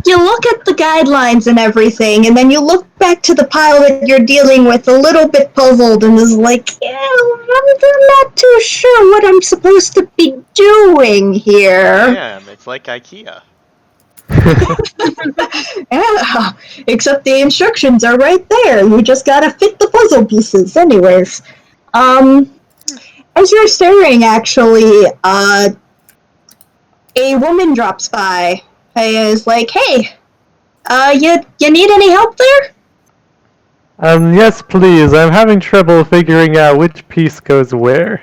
You look at the guidelines and everything, and then you look back to the pile that you're dealing with a little bit puzzled and is like, yeah, I'm not too sure what I'm supposed to be doing here. Damn, it's like IKEA. Yeah, except the instructions are right there. You just gotta fit the puzzle pieces. Anyways, as you're staring, actually, a woman drops by. Is like, hey, you need any help there? Yes, please. I'm having trouble figuring out which piece goes where.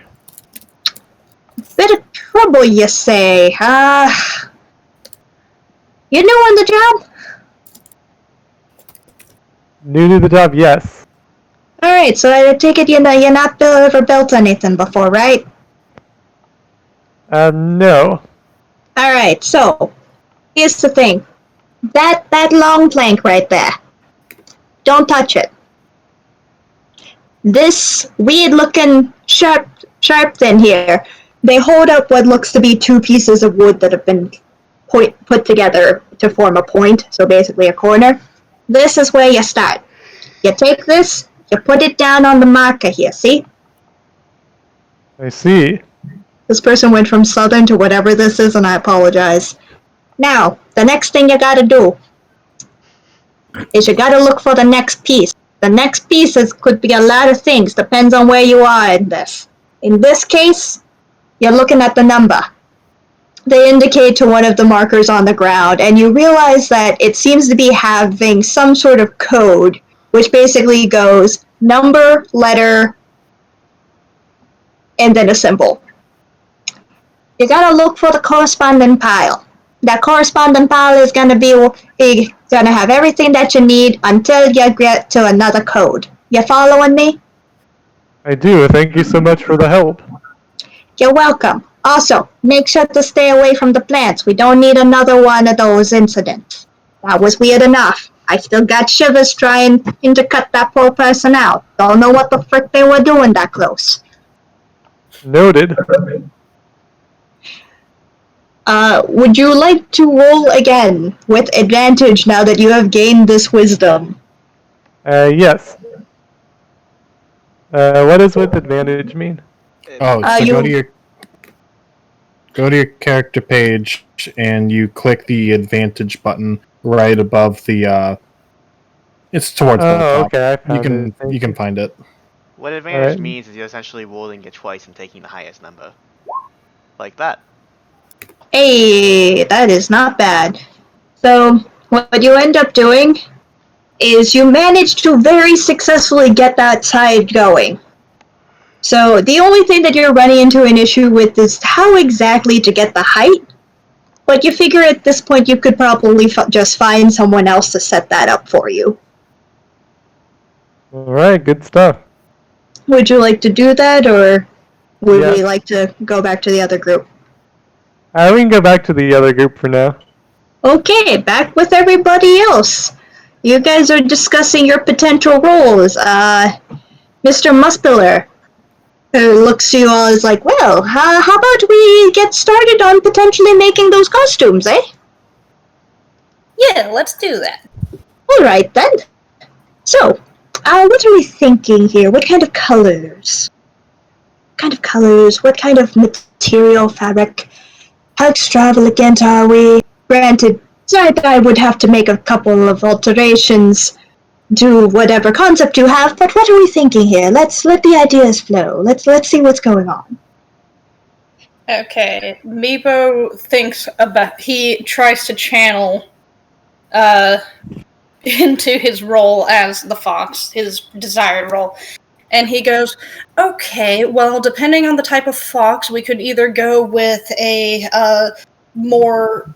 Bit of trouble, you say? You new on the job? New to the job, yes. Alright, so I take it you're not ever built anything before, right? No. Alright, so, here's the thing. That long plank right there. Don't touch it. This weird-looking sharp thing here. They hold up what looks to be two pieces of wood that have been put together to form a point, so basically a corner. This is where you start. You take this, you put it down on the marker here, see? I see. This person went from southern to whatever this is, and I apologize. Now, the next thing you gotta do is you gotta look for the next piece. The next piece could be a lot of things, depends on where you are in this. In this case, you're looking at the number. They indicate to one of the markers on the ground, and you realize that it seems to be having some sort of code, which basically goes number, letter, and then a symbol. You gotta look for the corresponding pile. That corresponding pile is gonna have everything that you need until you get to another code. You following me? I do. Thank you so much for the help. You're welcome. Also, make sure to stay away from the plants. We don't need another one of those incidents. That was weird enough. I still got shivers trying to cut that poor person out. Don't know what the frick they were doing that close. Noted. Would you like to roll again with advantage now that you have gained this wisdom? Yes. What does with advantage mean? Oh, so go to your character page and you click the advantage button right above the it's towards the top. Okay, I found it. You can find it. What advantage Alright. means is you're essentially rolling it twice and taking the highest number. Like that. Hey, that is not bad. So, what you end up doing is you manage to very successfully get that side going. So, the only thing that you're running into an issue with is how exactly to get the height. But you figure at this point you could probably just find someone else to set that up for you. Alright, good stuff. Would you like to do that, or would Yeah. we like to go back to the other group? We can go back to the other group for now. Okay, back with everybody else. You guys are discussing your potential roles. Mr. Muscular, who looks to you all is like, well, how about we get started on potentially making those costumes, eh? Yeah, let's do that. Alright then. So, what are we thinking here? What kind of colors? What kind of material, fabric? How extravagant are we? Granted, I would have to make a couple of alterations to whatever concept you have, but what are we thinking here? Let's let the ideas flow. Let's see what's going on. Okay, Meepo he tries to channel into his role as the fox, his desired role. And he goes, okay, well, depending on the type of fox, we could either go with a more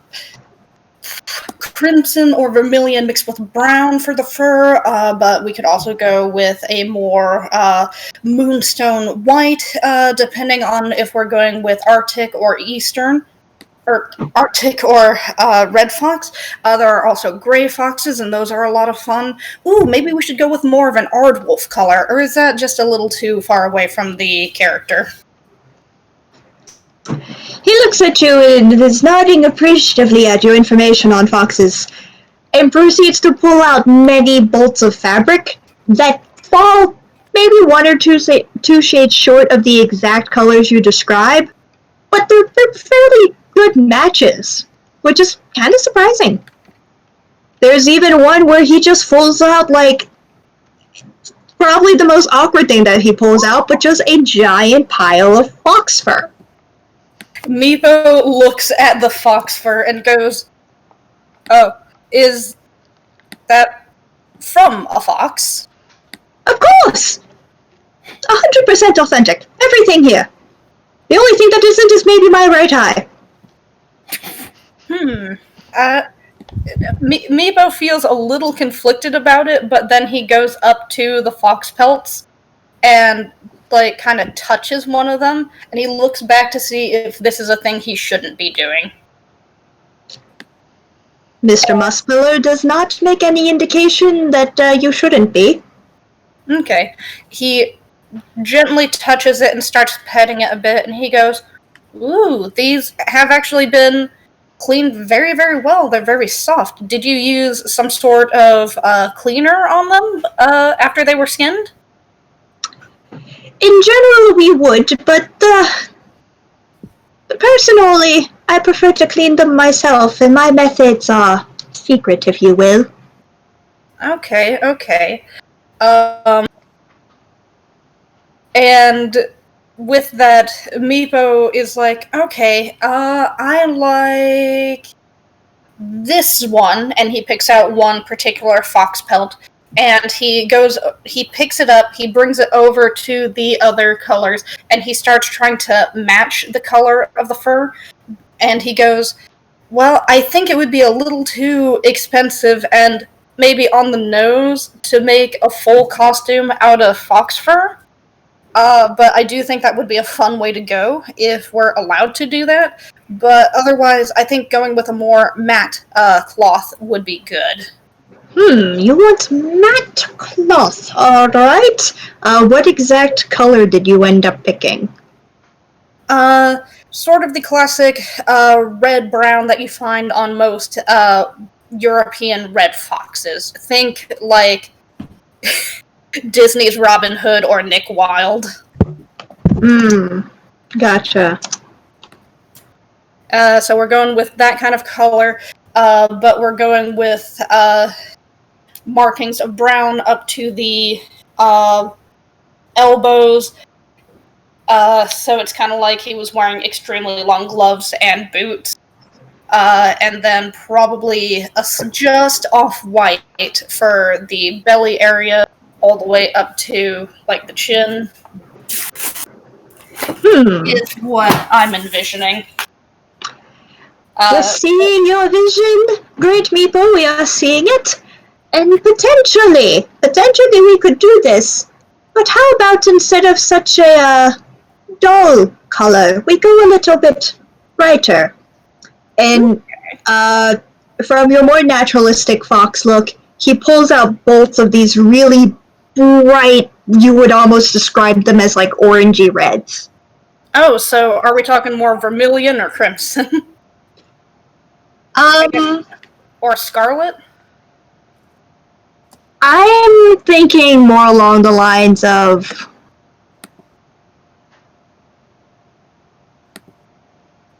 crimson or vermilion mixed with brown for the fur, but we could also go with a more moonstone white, depending on if we're going with Arctic or Eastern. Or Arctic or red fox. There are also gray foxes, and those are a lot of fun. Ooh, maybe we should go with more of an aardwolf color, or is that just a little too far away from the character? looks at you and is nodding appreciatively at your information on foxes, and proceeds to pull out many bolts of fabric that fall maybe one or two shades short of the exact colors you describe, but they're fairly good matches, which is kind of surprising. There's even one where he just pulls out, like, probably the most awkward thing that he pulls out, but just a giant pile of fox fur. Meepo looks at the fox fur and goes, "Oh, is that from a fox?" Of course! 100% authentic. Everything here. The only thing that isn't is maybe my right eye. Meepo feels a little conflicted about it, but then he goes up to the fox pelts and, like, kind of touches one of them, and he looks back to see if this is a thing he shouldn't be doing. Mr. Muscular does not make any indication that you shouldn't be. Okay. He gently touches it and starts petting it a bit, and he goes, "Ooh, these have actually been cleaned very, very well. They're very soft. Did you use some sort of cleaner on them after they were skinned?" In general, we would, but personally, I prefer to clean them myself, and my methods are secret, if you will. Okay. And with that, Meepo is like, "Okay, I like this one," and he picks out one particular fox pelt, and he picks it up, he brings it over to the other colors, and he starts trying to match the color of the fur, and he goes, "Well, I think it would be a little too expensive and maybe on the nose to make a full costume out of fox fur. But I do think that would be a fun way to go if we're allowed to do that. But otherwise, I think going with a more matte cloth would be good." You want matte cloth, alright. What exact color did you end up picking? Sort of the classic red-brown that you find on most European red foxes. Think like Disney's Robin Hood or Nick Wilde. Gotcha. So we're going with that kind of color, but we're going with markings of brown up to the elbows. So it's kind of like he was wearing extremely long gloves and boots. And then probably just off-white for the belly area, all the way up to, like, the chin. Is what I'm envisioning. We're seeing your vision. Great, Meepo, we are seeing it. And potentially we could do this. But how about instead of such a dull color, we go a little bit brighter? And from your more naturalistic fox look, he pulls out bolts of these really bright, you would almost describe them as like orangey reds. Oh, so are we talking more vermilion or crimson? Or scarlet? I'm thinking more along the lines of...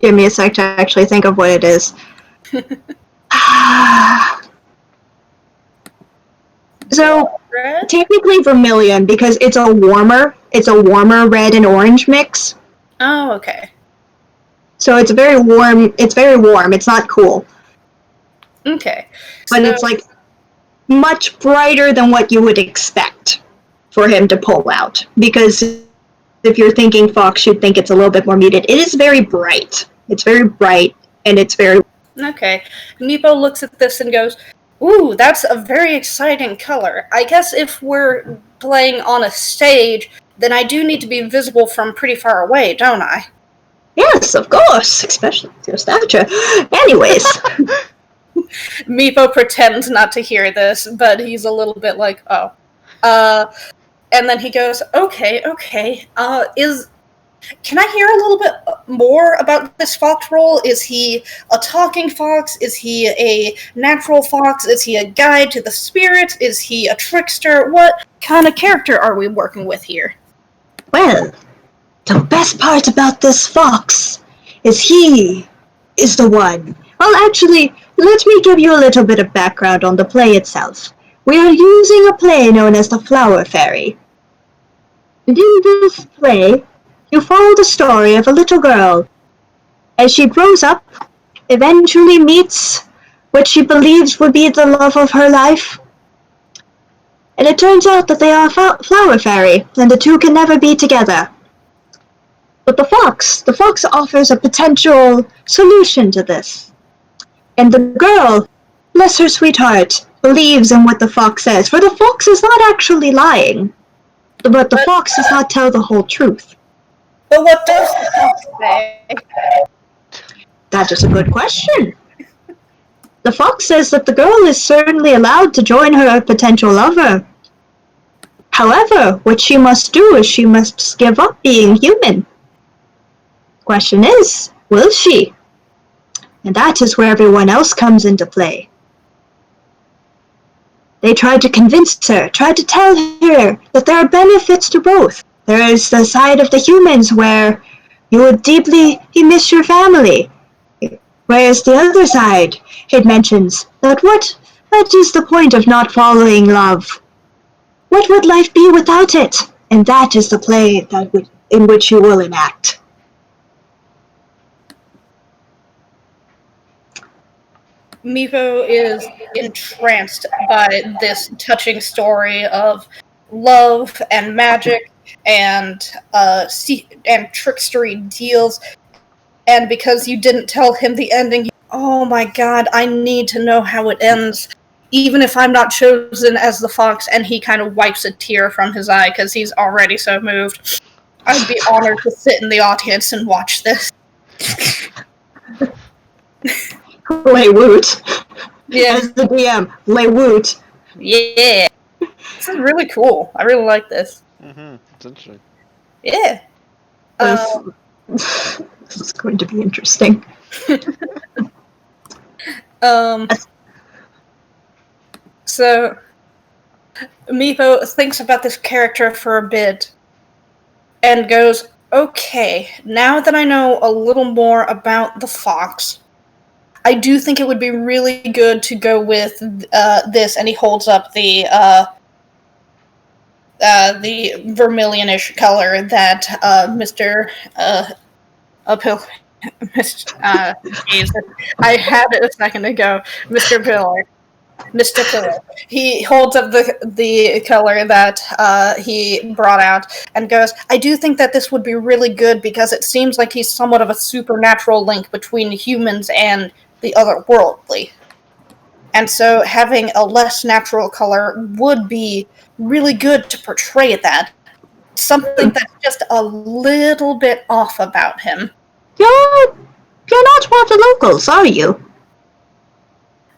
Give me a sec to actually think of what it is. So, Red? technically vermilion, because it's a warmer red and orange mix. Oh, okay. So it's very warm, it's not cool. Okay. But it's like much brighter than what you would expect for him to pull out. Because if you're thinking fox, you'd think it's a little bit more muted. It is very bright. It's very bright, and it's very... Okay. Meepo looks at this and goes, "Ooh, that's a very exciting color. I guess if we're playing on a stage, then I do need to be visible from pretty far away, don't I?" Yes, of course, especially with your stature. Anyways. Meepo pretends not to hear this, but he's a little bit like, oh. And then he goes, okay. Can I hear a little bit more about this fox role? Is he a talking fox? Is he a natural fox? Is he a guide to the spirits? Is he a trickster? What kind of character are we working with here? Well, the best part about this fox is he is the one. Well, actually, let me give you a little bit of background on the play itself. We are using a play known as the Flower Fairy. And in this play, you follow the story of a little girl. As she grows up, eventually meets what she believes would be the love of her life. And it turns out that they are a flower fairy, and the two can never be together. But the fox offers a potential solution to this. And the girl, bless her sweetheart, believes in what the fox says, for the fox is not actually lying. But the fox does not tell the whole truth. But what does the fox say? That is a good question. The fox says that the girl is certainly allowed to join her potential lover. However, what she must do is she must give up being human. Question is, will she? And that is where everyone else comes into play. They tried to convince her, tried to tell her that there are benefits to both. There is the side of the humans where you would deeply miss your family. Whereas the other side, it mentions that what is the point of not following love? What would life be without it? And that is the play in which you will enact. Meepo is entranced by this touching story of love and magic and trickstery deals. And because you didn't tell him the ending, oh my god, I need to know how it ends. Even if I'm not chosen as the fox, and he kind of wipes a tear from his eye because he's already so moved. I'd be honored to sit in the audience and watch this. Lay woot. Yeah. As the DM, lay woot. Yeah. This is really cool. I really like this. Mm-hmm. It's interesting. Yeah. This is going to be interesting. So, Meepo thinks about this character for a bit and goes, okay, now that I know a little more about the fox, I do think it would be really good to go with this, and he holds up the vermilionish color that Mr. Uphill... Jesus, I had it a second ago. Mr. Pillar. He holds up the color that he brought out and goes, I do think that this would be really good because it seems like he's somewhat of a supernatural link between humans and the otherworldly. And so having a less natural color would be really good to portray that. Something that's just a little bit off about him. You're not one of the locals, are you?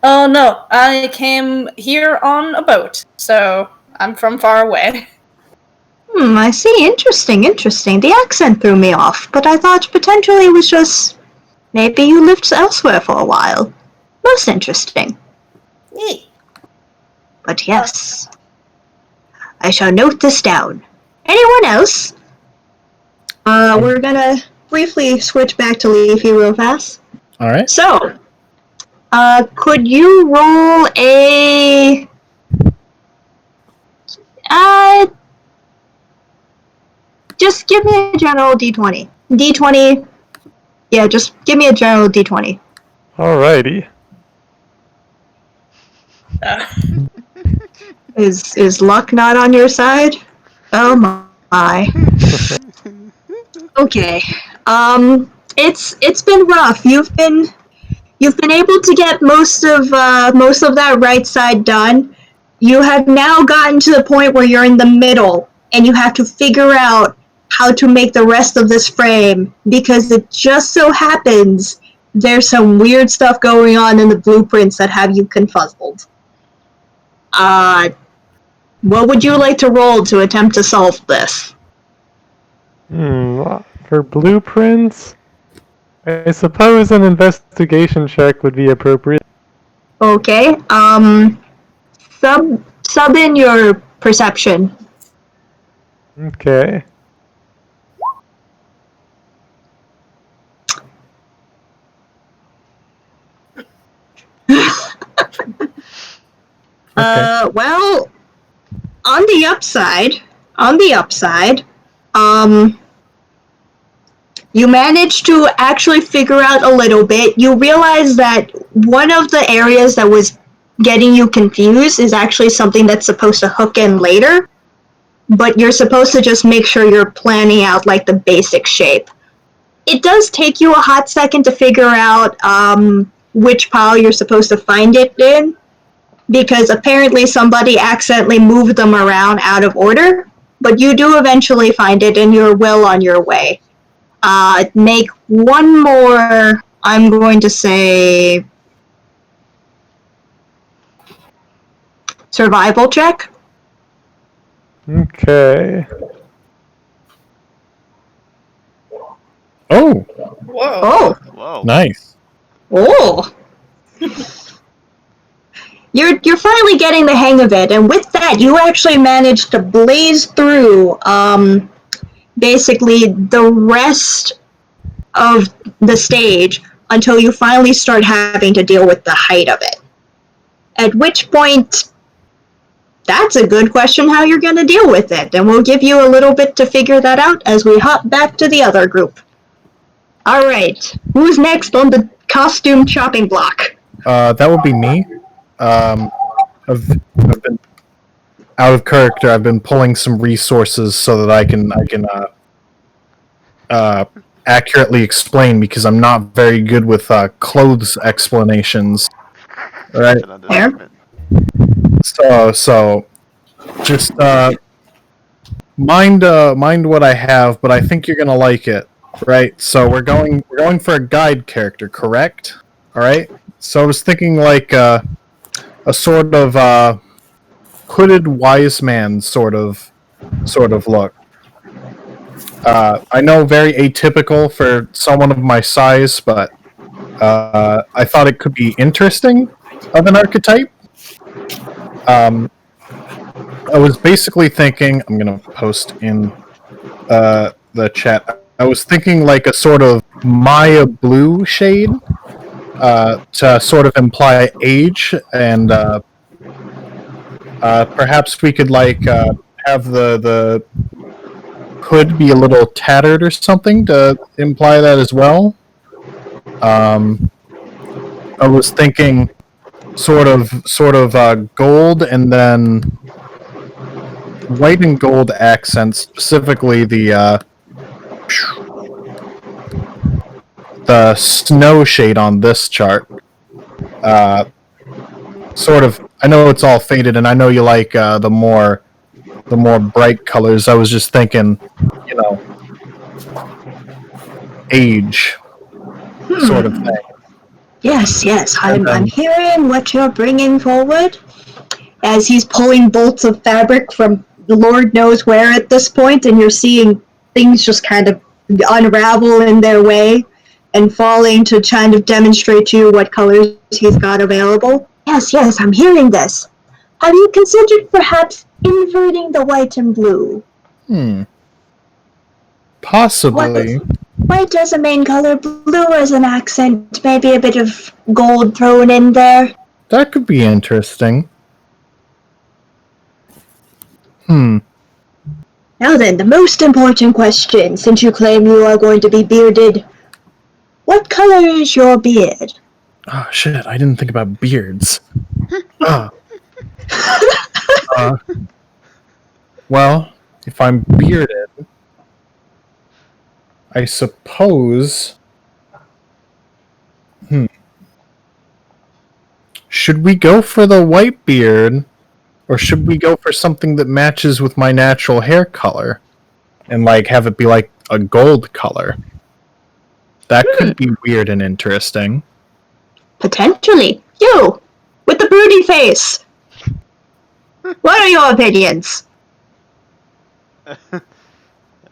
Oh, no. I came here on a boat, so I'm from far away. I see. Interesting. The accent threw me off, but I thought potentially it was just... maybe you lived elsewhere for a while. Most interesting. Yay. But yes, I shall note this down. Anyone else? We're gonna briefly switch back to Leafy real fast. Alright. So, could you roll a... just give me a general D20. D20... yeah, just give me a general D20. Alrighty. Is luck not on your side? Oh my. Okay. It's been rough. You've been able to get most of that right side done. You have now gotten to the point where you're in the middle, and you have to figure out how to make the rest of this frame, because it just so happens there's some weird stuff going on in the blueprints that have you confuzzled. What would you like to roll to attempt to solve this? For blueprints, I suppose an investigation check would be appropriate. Okay. Sub in your perception. Okay. Well, on the upside, you managed to actually figure out a little bit. You realize that one of the areas that was getting you confused is actually something that's supposed to hook in later, but you're supposed to just make sure you're planning out like the basic shape. It does take you a hot second to figure out which pile you're supposed to find it in, because apparently somebody accidentally moved them around out of order, but you do eventually find it and you're well on your way. Make one more, I'm going to say, survival check. Okay. Oh, Whoa. Oh, Whoa. nice. oh. You're finally getting the hang of it, and with that, you actually managed to blaze through basically the rest of the stage until you finally start having to deal with the height of it. At which point, that's a good question how you're going to deal with it, and we'll give you a little bit to figure that out as we hop back to the other group. Alright, who's next on the costume chopping block? That would be me. I've been out of character. I've been pulling some resources so that I can accurately explain, because I'm not very good with clothes explanations. Right. That's an understatement. So just mind what I have, but I think you're gonna like it. Right. So we're going for a guide character, correct? All right. So I was thinking like a sort of hooded wise man sort of look. I know very atypical for someone of my size, but I thought it could be interesting of an archetype. I was basically thinking, I'm gonna post in the chat. I was thinking like a sort of Maya blue shade to sort of imply age, and perhaps we could like have the hood be a little tattered or something to imply that as well. I was thinking sort of gold, and then white and gold accents, specifically the snow shade on this chart. Sort of, I know it's all faded, and I know you like the more bright colors. I was just thinking, age sort of thing. Yes, I'm hearing what you're bringing forward. As he's pulling bolts of fabric from the Lord knows where at this point, and you're seeing things just kind of unravel in their way and falling to kind of demonstrate to you what colors he's got available. Yes, I'm hearing this. Have you considered perhaps inverting the white and blue? Possibly. White as a main color, blue as an accent, maybe a bit of gold thrown in there. That could be interesting. Now then, the most important question, since you claim you are going to be bearded. What color is your beard? Oh shit, I didn't think about beards. Well, if I'm bearded, I suppose... Should we go for the white beard, or should we go for something that matches with my natural hair color? And, like, have it be, like, a gold color? That could be weird and interesting. Potentially. You! With the broody face! What are your opinions?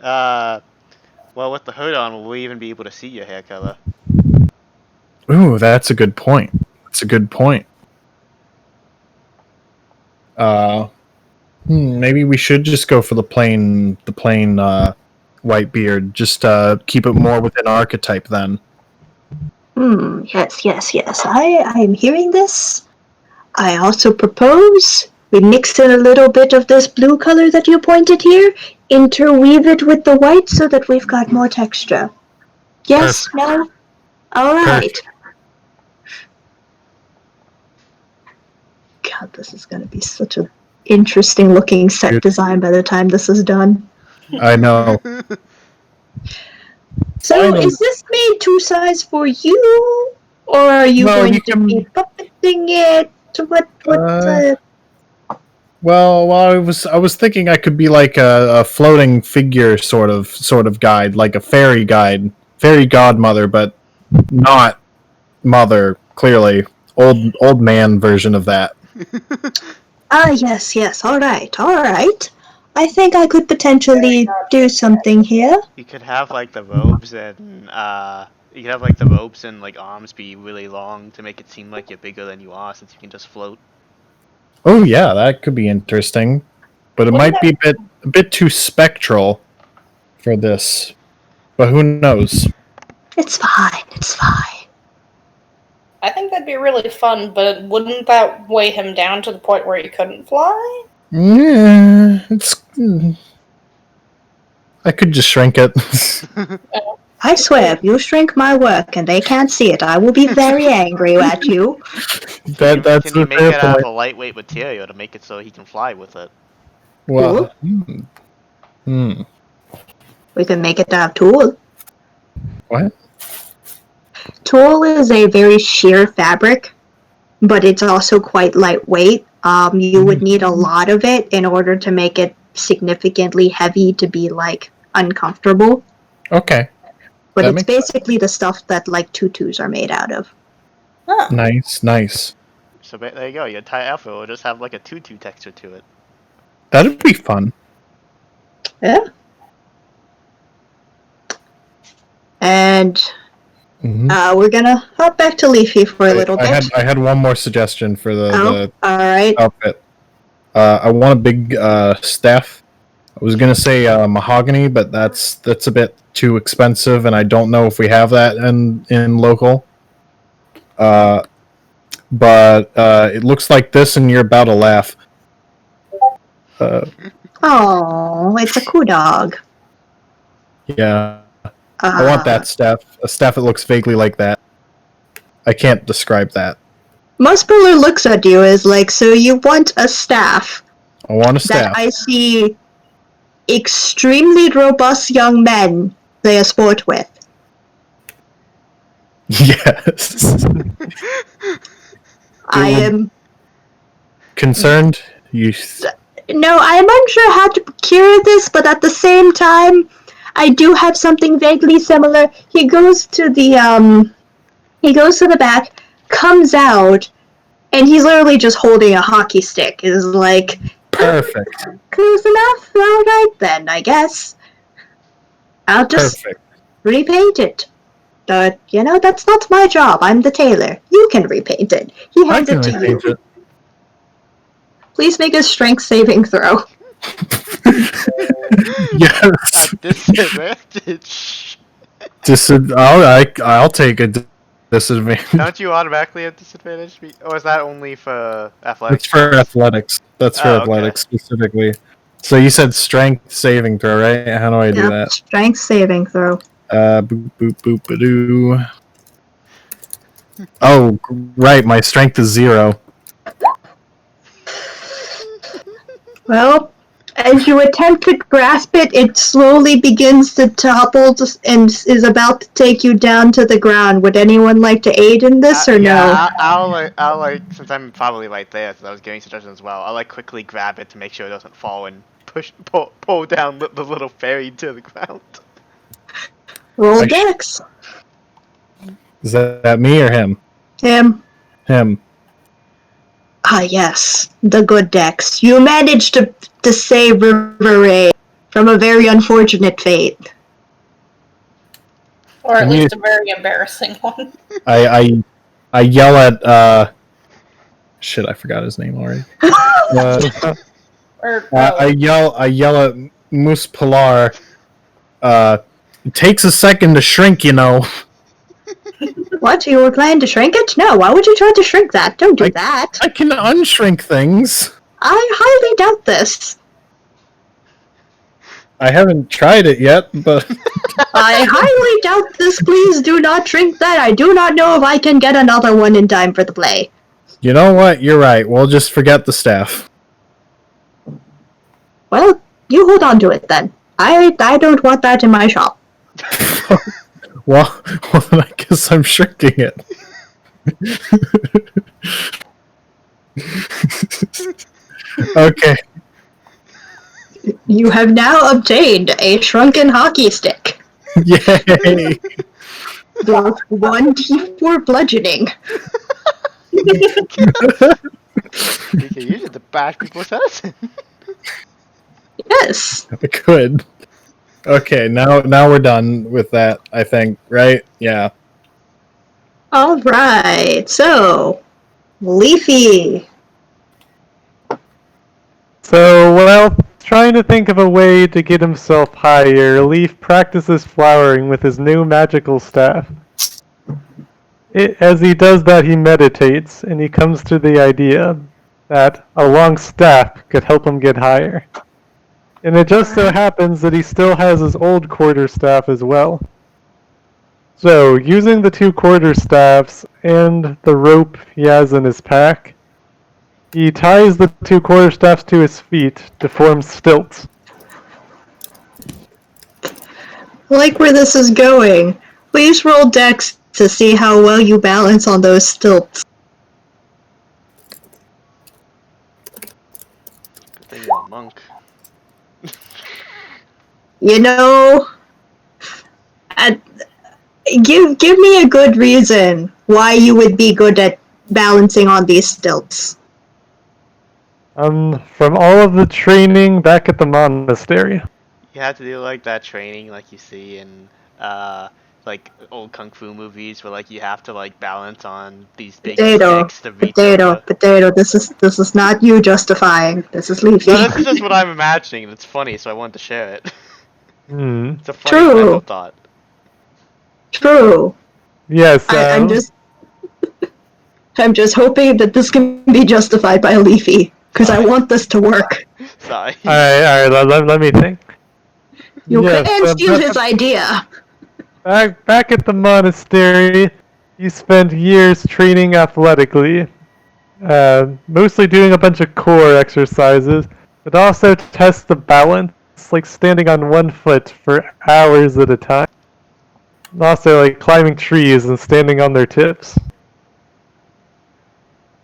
Well, Well, with the hood on, will we even be able to see your hair color? Ooh, that's a good point. That's a good point. Maybe we should just go for the plain white beard. Just keep it more within archetype then. Yes. I'm hearing this. I also propose we mix in a little bit of this blue color that you pointed here, interweave it with the white so that we've got more texture. Yes? Perfect. No? Alright. God, this is going to be such an interesting looking set Good. design by the time this is done. I know. So, Finally. is this made to size for you? Or are you No, going you to can- be puppeting it? Well, I was thinking I could be like a floating figure sort of guide, like a fairy guide, fairy godmother, but not mother. Clearly, old man version of that. Yes, alright. I think I could potentially do something here. You could have like the robes and like arms be really long to make it seem like you're bigger than you are, since you can just float. Oh yeah, that could be interesting, but it might be a bit too spectral for this. But who knows? It's fine. I think that'd be really fun, but wouldn't that weigh him down to the point where he couldn't fly? Yeah, I could just shrink it. I swear, if you shrink my work and they can't see it, I will be very angry at you. That's Can you a make fair it out point. of a lightweight material to make it so he can fly with it? Well, We can make it out of tulle. What? Tulle is a very sheer fabric, but it's also quite lightweight. You would need a lot of it in order to make it significantly heavy to be, like, uncomfortable. Okay. But That it's makes basically the stuff that, like, tutus are made out of. Huh. Nice. So there you go. Your entire outfit will just have like a tutu texture to it. That'd be fun. Yeah. And we're gonna hop back to Leafy for a little bit. I had one more suggestion for the Alright. outfit. I want a big staff. I was gonna say mahogany, but that's a bit too expensive, and I don't know if we have that in local. But it looks like this, and you're about to laugh. Oh, it's a coo dog. Yeah, I want that staff. A staff that looks vaguely like that. I can't describe that. Muspeller looks at you as like, so you want a staff I want a staff. that I see extremely robust young men play a sport with. Yes. I am... Concerned? No, I'm unsure how to procure this, but at the same time, I do have something vaguely similar. He goes to the back, comes out, and he's literally just holding a hockey stick. Is like, Perfect. close enough? Alright then, I guess. I'll just Perfect. repaint it. But, that's not my job. I'm the tailor. You can repaint it. He I hands can it to repaint you. it. Please make a strength saving throw. Yes. At disadvantage. I'll take a disadvantage. Don't you automatically have disadvantage? Or is that only for athletics? That's for athletics. That's for Oh, okay. athletics specifically. So you said strength saving throw, right? How do I do that? Strength saving throw. Boop boop boop ba-doo. Oh, right. My strength is 0. Well, as you attempt to grasp it, it slowly begins to topple and is about to take you down to the ground. Would anyone like to aid in this or no? Yeah, I'll like, since I'm probably right there, so I was giving suggestions as well. I'll like quickly grab it to make sure it doesn't fall and pull down the little fairy to the ground. Roll dex. Is that me or him? Him. Him. Ah, yes. The good dex. You managed to save Ryvearain from a very unfortunate fate. Or at Can you- least a very embarrassing one. I yell at shit, I forgot his name already. Or I yell at Moose Pilar. It takes a second to shrink, you know. What? You were planning to shrink it? No, why would you try to shrink that? Don't do that. I can unshrink things. I highly doubt this. I haven't tried it yet, but I highly doubt this. Please do not shrink that. I do not know if I can get another one in time for the play. you know what? You're right. We'll just forget the staff. Well, you hold on to it then. I don't want that in my shop. Well, then I guess I'm shrinking it. Okay. You have now obtained a shrunken hockey stick. Yay! With 1d4 bludgeoning. You can use it to bash people's heads. Yes. I could. Okay, now we're done with that, I think, right? Yeah. Alright, so Leafy. So, well, trying to think of a way to get himself higher, Leaf practices flowering with his new magical staff. As he does that, he meditates, and he comes to the idea that a long staff could help him get higher. And it just so happens that he still has his old quarterstaff as well. So, using the 2 quarterstaffs and the rope he has in his pack, he ties the 2 quarterstaffs to his feet to form stilts. I like where this is going. Please roll dex to see how well you balance on those stilts. Good thing you're a monk. You know, give me a good reason why you would be good at balancing on these stilts. From all of the training back at the monastery. You have to do like that training like you see in like old kung fu movies where like you have to like balance on these big sticks to reach Potato. This is not you justifying. This is Leafy. No, this is just what I'm imagining and it's funny, so I wanted to share it. Hmm. It's a funny True. type of thought. True. Yes, I'm just hoping that this can be justified by Leafy, because I want this to work. Sorry. Alright, let me think. You Yes, can't steal his idea. Back at the monastery, he spent years training athletically, mostly doing a bunch of core exercises, but also test the balance, like standing on one foot for hours at a time. And also, like climbing trees and standing on their tips.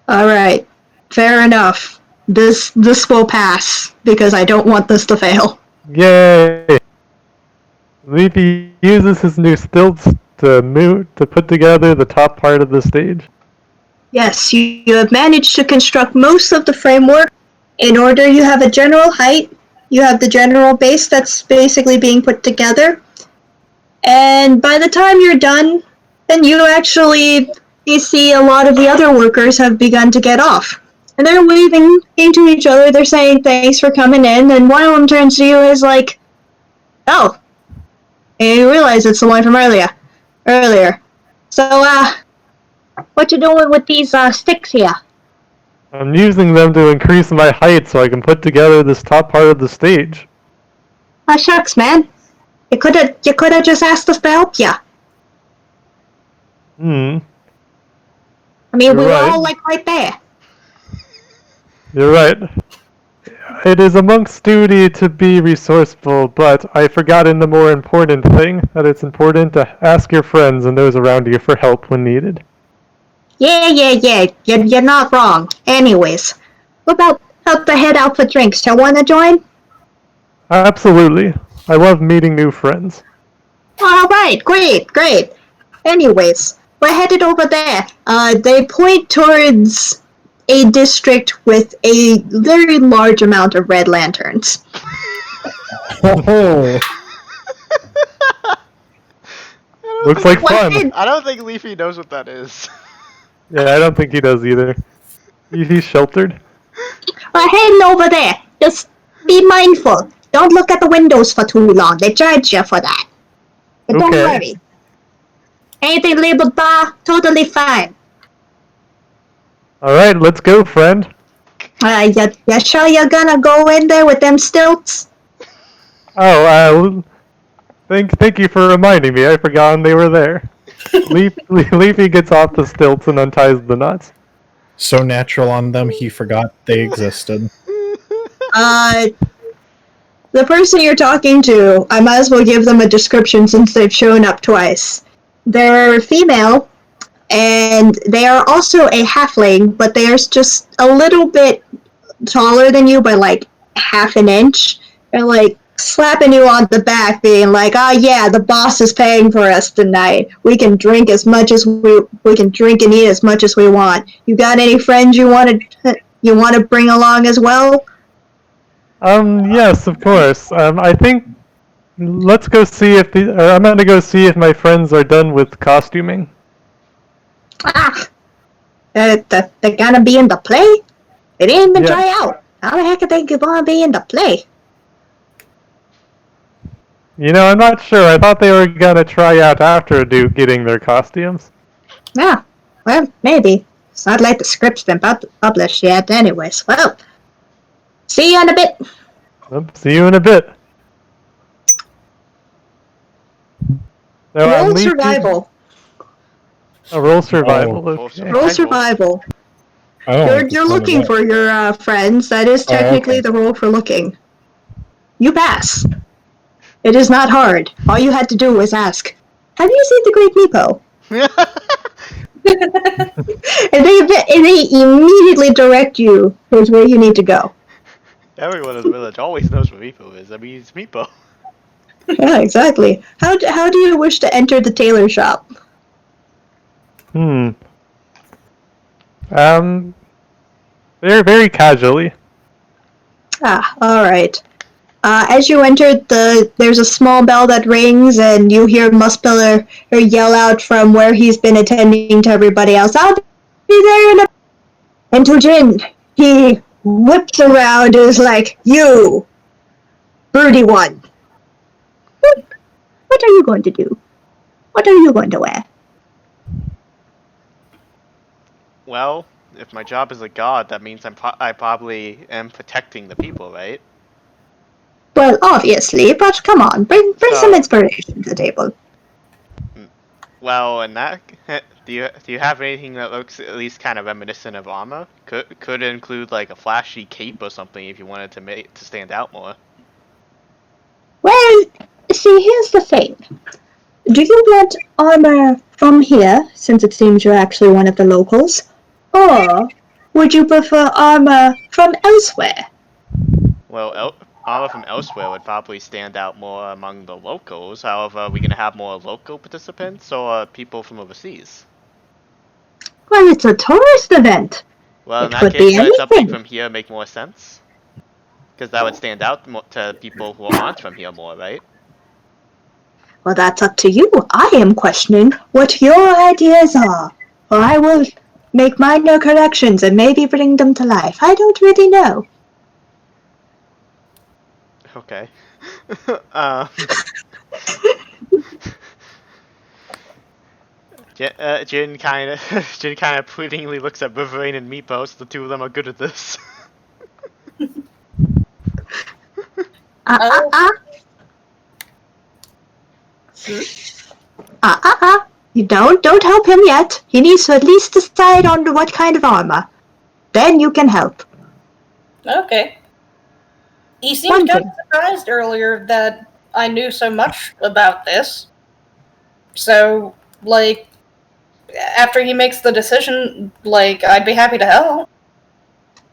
Alright, fair enough. This will pass, because I don't want this to fail. Yay! Leafy uses his new stilts to put together the top part of the stage. Yes, you have managed to construct most of the framework. In order, you have a general height, you have the general base that's basically being put together, and by the time you're done, then you see a lot of the other workers have begun to get off. And they're waving into each other, they're saying thanks for coming in, and one of them turns to you and is like, oh, and you realize it's the one from earlier. So, what you doing with these, sticks here? I'm using them to increase my height so I can put together this top part of the stage. Shucks, man. You coulda just asked us to help ya. Hmm. I mean, You're we were right. all, like, right there. You're right. It is a monk's duty to be resourceful, but I've forgotten the more important thing, that it's important to ask your friends and those around you for help when needed. Yeah, you're not wrong. Anyways, what about the head out for drinks? You wanna join? Absolutely. I love meeting new friends. Alright, great. Anyways, we're headed over there. They point towards a district with a very large amount of red lanterns. Oh, That Looks like What fun. did- I don't think Leafy knows what that is. Yeah, I don't think he does either. He's sheltered. Heading over there. Just be mindful. Don't look at the windows for too long. They charge you for that. But don't Okay. worry. Anything labeled bar, totally fine. Alright, let's go, friend. You sure you're gonna go in there with them stilts? Oh, thank you for reminding me. I forgot they were there. Leafy gets off the stilts and unties the knots. So natural on them, he forgot they existed. The person you're talking to, I might as well give them a description since they've shown up twice. They're female, and they are also a halfling, but they are just a little bit taller than you by like half an inch. They're like slapping you on the back, being like, "Oh yeah, the boss is paying for us tonight. We can drink as much as we can drink and eat as much as we want. You got any friends you want to bring along as well?" Yes, of course. I think let's go see if I'm gonna go see if my friends are done with costuming. They're gonna be in the play? They didn't even Yeah. try out. How the heck are they gonna be in the play? You know, I'm not sure. I thought they were gonna try out after getting their costumes. Yeah, well, maybe. It's not like the script's been published yet anyways. Well, see you in a bit. See you in a bit. So, Roll Leafy- survival. Roll survival. Oh, Okay. Roll survival. Oh, You're looking for your friends. That is technically the role for looking. You pass. It is not hard. All you had to do was ask, "Have you seen the Great Meepo?" and they immediately direct you towards where you need to go. Everyone in the village always knows what Meepo is. I mean, it's Meepo. Yeah, exactly. How do you wish to enter the tailor shop? Very, very casually. All right. As you enter, there's a small bell that rings, and you hear Muspiller yell out from where he's been attending to everybody else. "I'll be there in a..." And to Jin, he whips around and is like, "You, broody one. What are you going to do? What are you going to wear?" Well, if my job is a god, that means I probably am protecting the people, right? Well, obviously, but come on, bring some inspiration to the table. Well, in that, do you have anything that looks at least kind of reminiscent of armor? Could include like a flashy cape or something if you wanted to stand out more. Well, see, here's the thing. Do you want armor from here, since it seems you're actually one of the locals? Or would you prefer armor from elsewhere? Well, armor from elsewhere would probably stand out more among the locals. However, are we gonna have more local participants or people from overseas? Well, it's a tourist event. Well, in It that could case, be would something anything. from here make more sense? Because that would stand out to people who aren't from here more, right? Well, that's up to you. I am questioning what your ideas are. Or I will make minor corrections and maybe bring them to life. I don't really know. Okay. Jin kind of pleadingly looks at Ryvearain and Meepo, so the two of them are good at this. You don't help him yet. He needs to at least decide on what kind of armor. Then you can help. Okay. He seemed One kind thing. of surprised earlier that I knew so much about this. So, like, after he makes the decision, like, I'd be happy to help.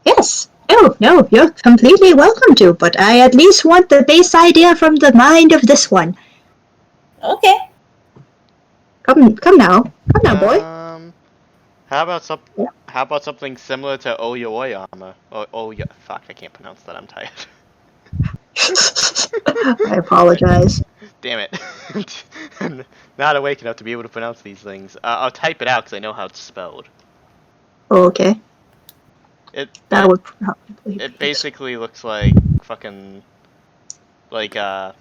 Yes. Oh, no, you're completely welcome to, but I at least want the base idea from the mind of this one. Okay. Come now, boy. How about something similar to Oyoi armor? Fuck, I can't pronounce that. I'm tired. I apologize. Damn it. Not awake enough to be able to pronounce these things. I'll type it out because I know how it's spelled. Okay. That would probably It be basically looks like fucking fucking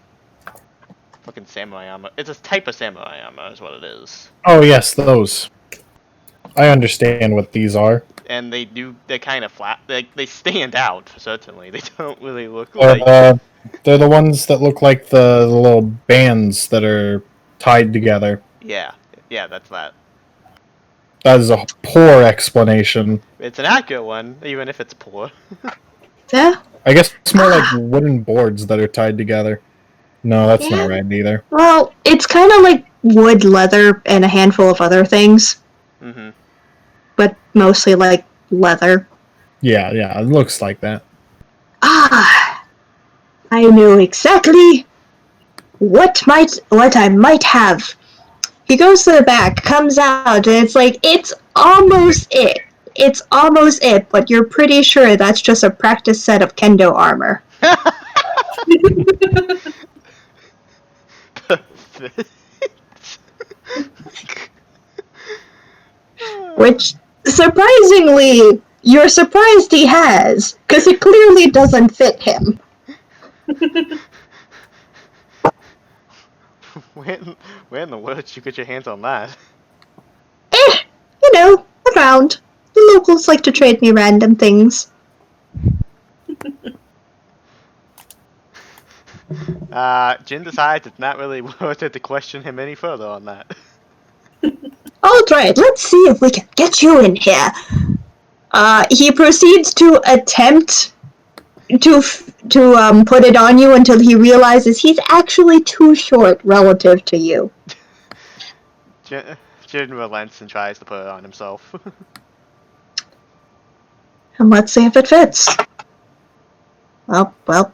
samurai armor. It's a type of samurai armor, is what it is. Oh yes, those. I understand what these are. And they're kind of flat. They stand out, certainly. They don't really look They're, like. they're the ones that look like the little bands that are tied together. Yeah, that's that. That is a poor explanation. It's an accurate one, even if it's poor. Yeah. I guess it's more like wooden boards that are tied together. No, that's not right either. Well, it's kind of like wood, leather, and a handful of other things, Mm-hmm. but mostly like leather. Yeah, it looks like that. Ah, I knew exactly what I might have. He goes to the back, comes out, and it's like, it's almost it. It's almost it, but you're pretty sure that's just a practice set of kendo armor. Which, surprisingly, you're surprised he has, because it clearly doesn't fit him. Where in the world did you get your hands on that? You know, around. The locals like to trade me random things. Jin decides it's not really worth it to question him any further on that. Alright, let's see if we can get you in here. He proceeds to attempt to put it on you until he realizes he's actually too short relative to you. Jin relents and tries to put it on himself. And let's see if it fits. Oh, well.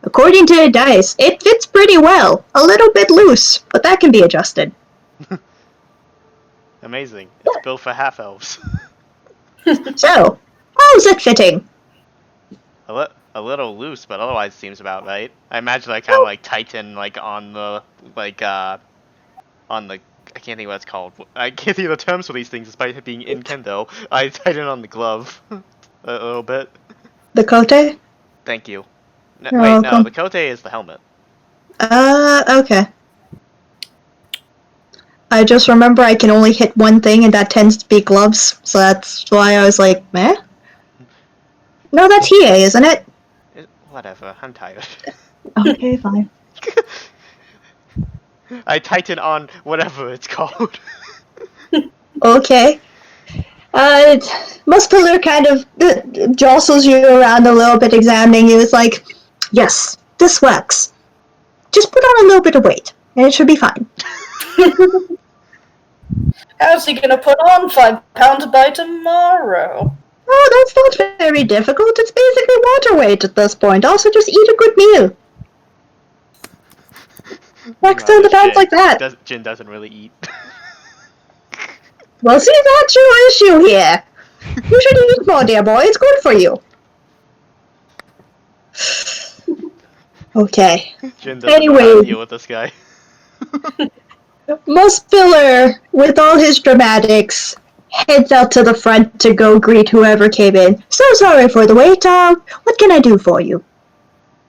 According to the dice, it fits pretty well. A little bit loose, but that can be adjusted. Amazing. It's built for half-elves. So, how's it fitting? A little loose, but otherwise seems about right. I imagine I kind of like tighten like on the I can't think what it's called. I can't think of the terms for these things despite it being in kendo. I tighten on the glove a little bit. The cote? Thank you. No, You're wait, no, welcome. the cote is the helmet. Okay. I just remember I can only hit one thing, and that tends to be gloves, so that's why I was like, meh? No, that's Hiei, isn't it? Whatever, I'm tired. Okay, fine. I tighten on whatever it's called. Okay. Muscular kind of jostles you around a little bit, examining you. It's like, yes, this works. Just put on a little bit of weight, and it should be fine. How's he gonna put on 5 pounds by tomorrow? Oh, that's not very difficult. It's basically water weight at this point. Also, just eat a good meal. Wax down the pounds like that. Jin doesn't really eat. Well, see, that's your issue here. You should eat more, dear boy. It's good for you. Okay. Jin doesn't know how to deal with this guy. Muscular, with all his dramatics, heads out to the front to go greet whoever came in. So sorry for the wait. What can I do for you?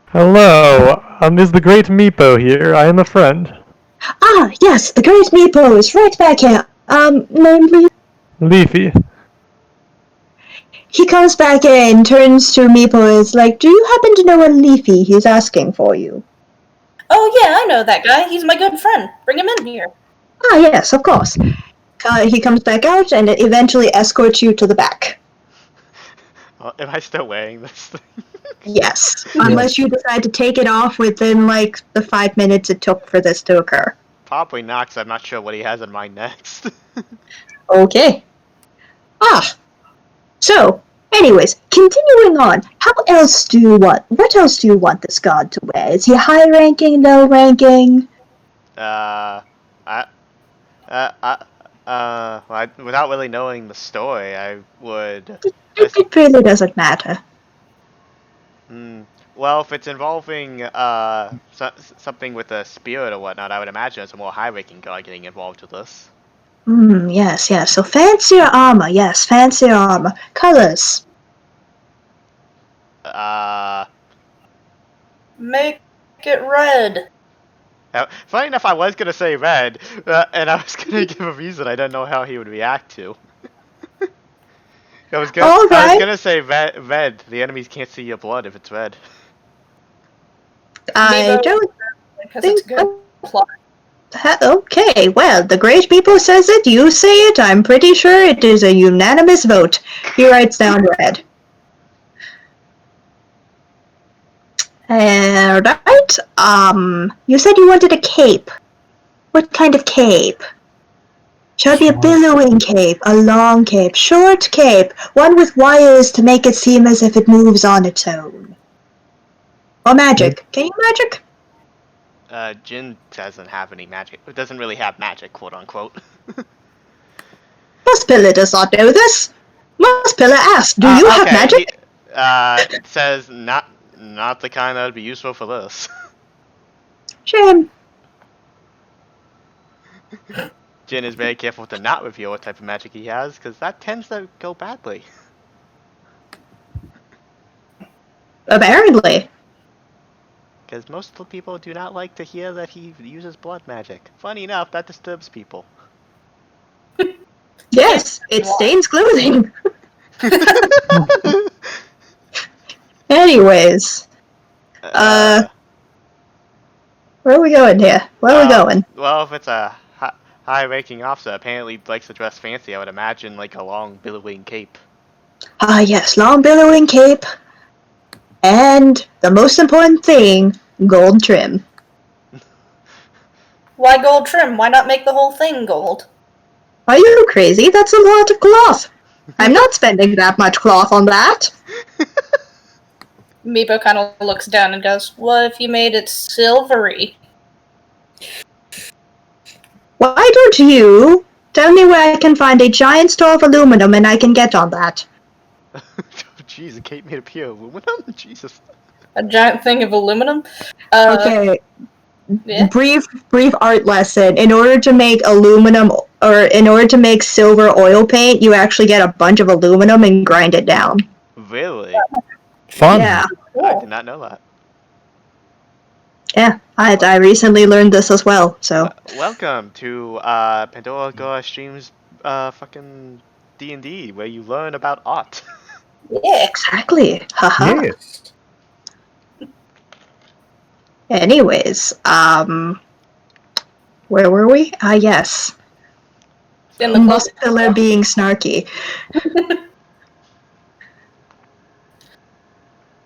Hello, is the great Meepo here? I am a friend. Ah, yes, the great Meepo is right back here. Name please? Leafy. He comes back in, turns to Meepo, and is like, do you happen to know a Leafy? He's asking for you. Oh yeah, I know that guy. He's my good friend. Bring him in here. Ah, yes, of course. He comes back out and eventually escorts you to the back. Am I still wearing this thing? Yes, unless you decide to take it off within, like, the 5 minutes it took for this to occur. Probably not, because I'm not sure what he has in mind next. Okay. So, anyways, continuing on, how else do you want, what else do you want this god to wear? Is he high ranking, low ranking? Without really knowing the story, I would... It really doesn't matter. Well, Well, if it's involving something with a spirit or whatnot, I would imagine it's a more high-ranking god getting involved with this. Yes, yes. So fancier armor, yes, fancier armor. Colors. Make it red. Funny enough, I was gonna say red, and I was gonna give a reason I don't know how he would react to. I was gonna say red. The enemies can't see your blood if it's red. I don't Because think it's good plot. Okay, well, the great people says it, you say it, I'm pretty sure it is a unanimous vote. He writes down red. Right, you said you wanted a cape. What kind of cape? Shall it be a billowing cape, a long cape, short cape, one with wires to make it seem as if it moves on its own? Or magic? Can you magic? Jin doesn't have any magic. It doesn't really have magic, quote unquote. Muspilla does not know this. Muspilla asks, do you have magic? It says not the kind that would be useful for this. Shame. Jin is very careful to not reveal what type of magic he has, because that tends to go badly. Apparently. Because most people do not like to hear that he uses blood magic. Funny enough, that disturbs people. Yes, it stains clothing. Anyways. Where are we going here? Where are we going? Well, if it's a high-ranking officer, apparently likes to dress fancy, I would imagine like a long billowing cape. Ah, yes, long billowing cape. And the most important thing, gold trim. Why gold trim? Why not make the whole thing gold? Are you crazy? That's a lot of cloth. I'm not spending that much cloth on that. Meepo kind of looks down and goes, "What if you made it silvery?" Why don't you tell me where I can find a giant store of aluminum and I can get on that? Jeez, a cape made of pure aluminum? Jesus. A giant thing of aluminum? Okay. Yeah. Brief art lesson. In order to make aluminum, or in order to make silver oil paint, you actually get a bunch of aluminum and grind it down. Really? Fun. Yeah. I did not know that. Yeah, I recently learned this as well, so. Welcome to Pandora Agora streams fucking D&D, where you learn about art. Yeah. Exactly. Haha. Yes. Anyways, where were we? Ah, yes. In the Muspilla being snarky.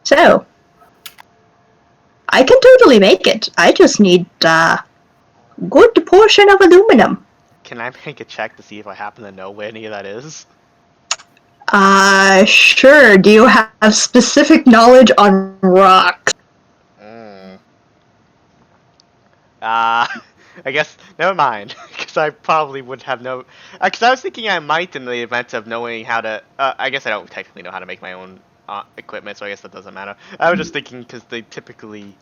So, I can totally make it. I just need a good portion of aluminum. Can I make a check to see if I happen to know where any of that is? Sure. Do you have specific knowledge on rocks? I guess, never mind, because I probably would have no... Because I was thinking I might in the event of knowing how to... I guess I don't technically know how to make my own equipment, so I guess that doesn't matter. I was just thinking because they typically...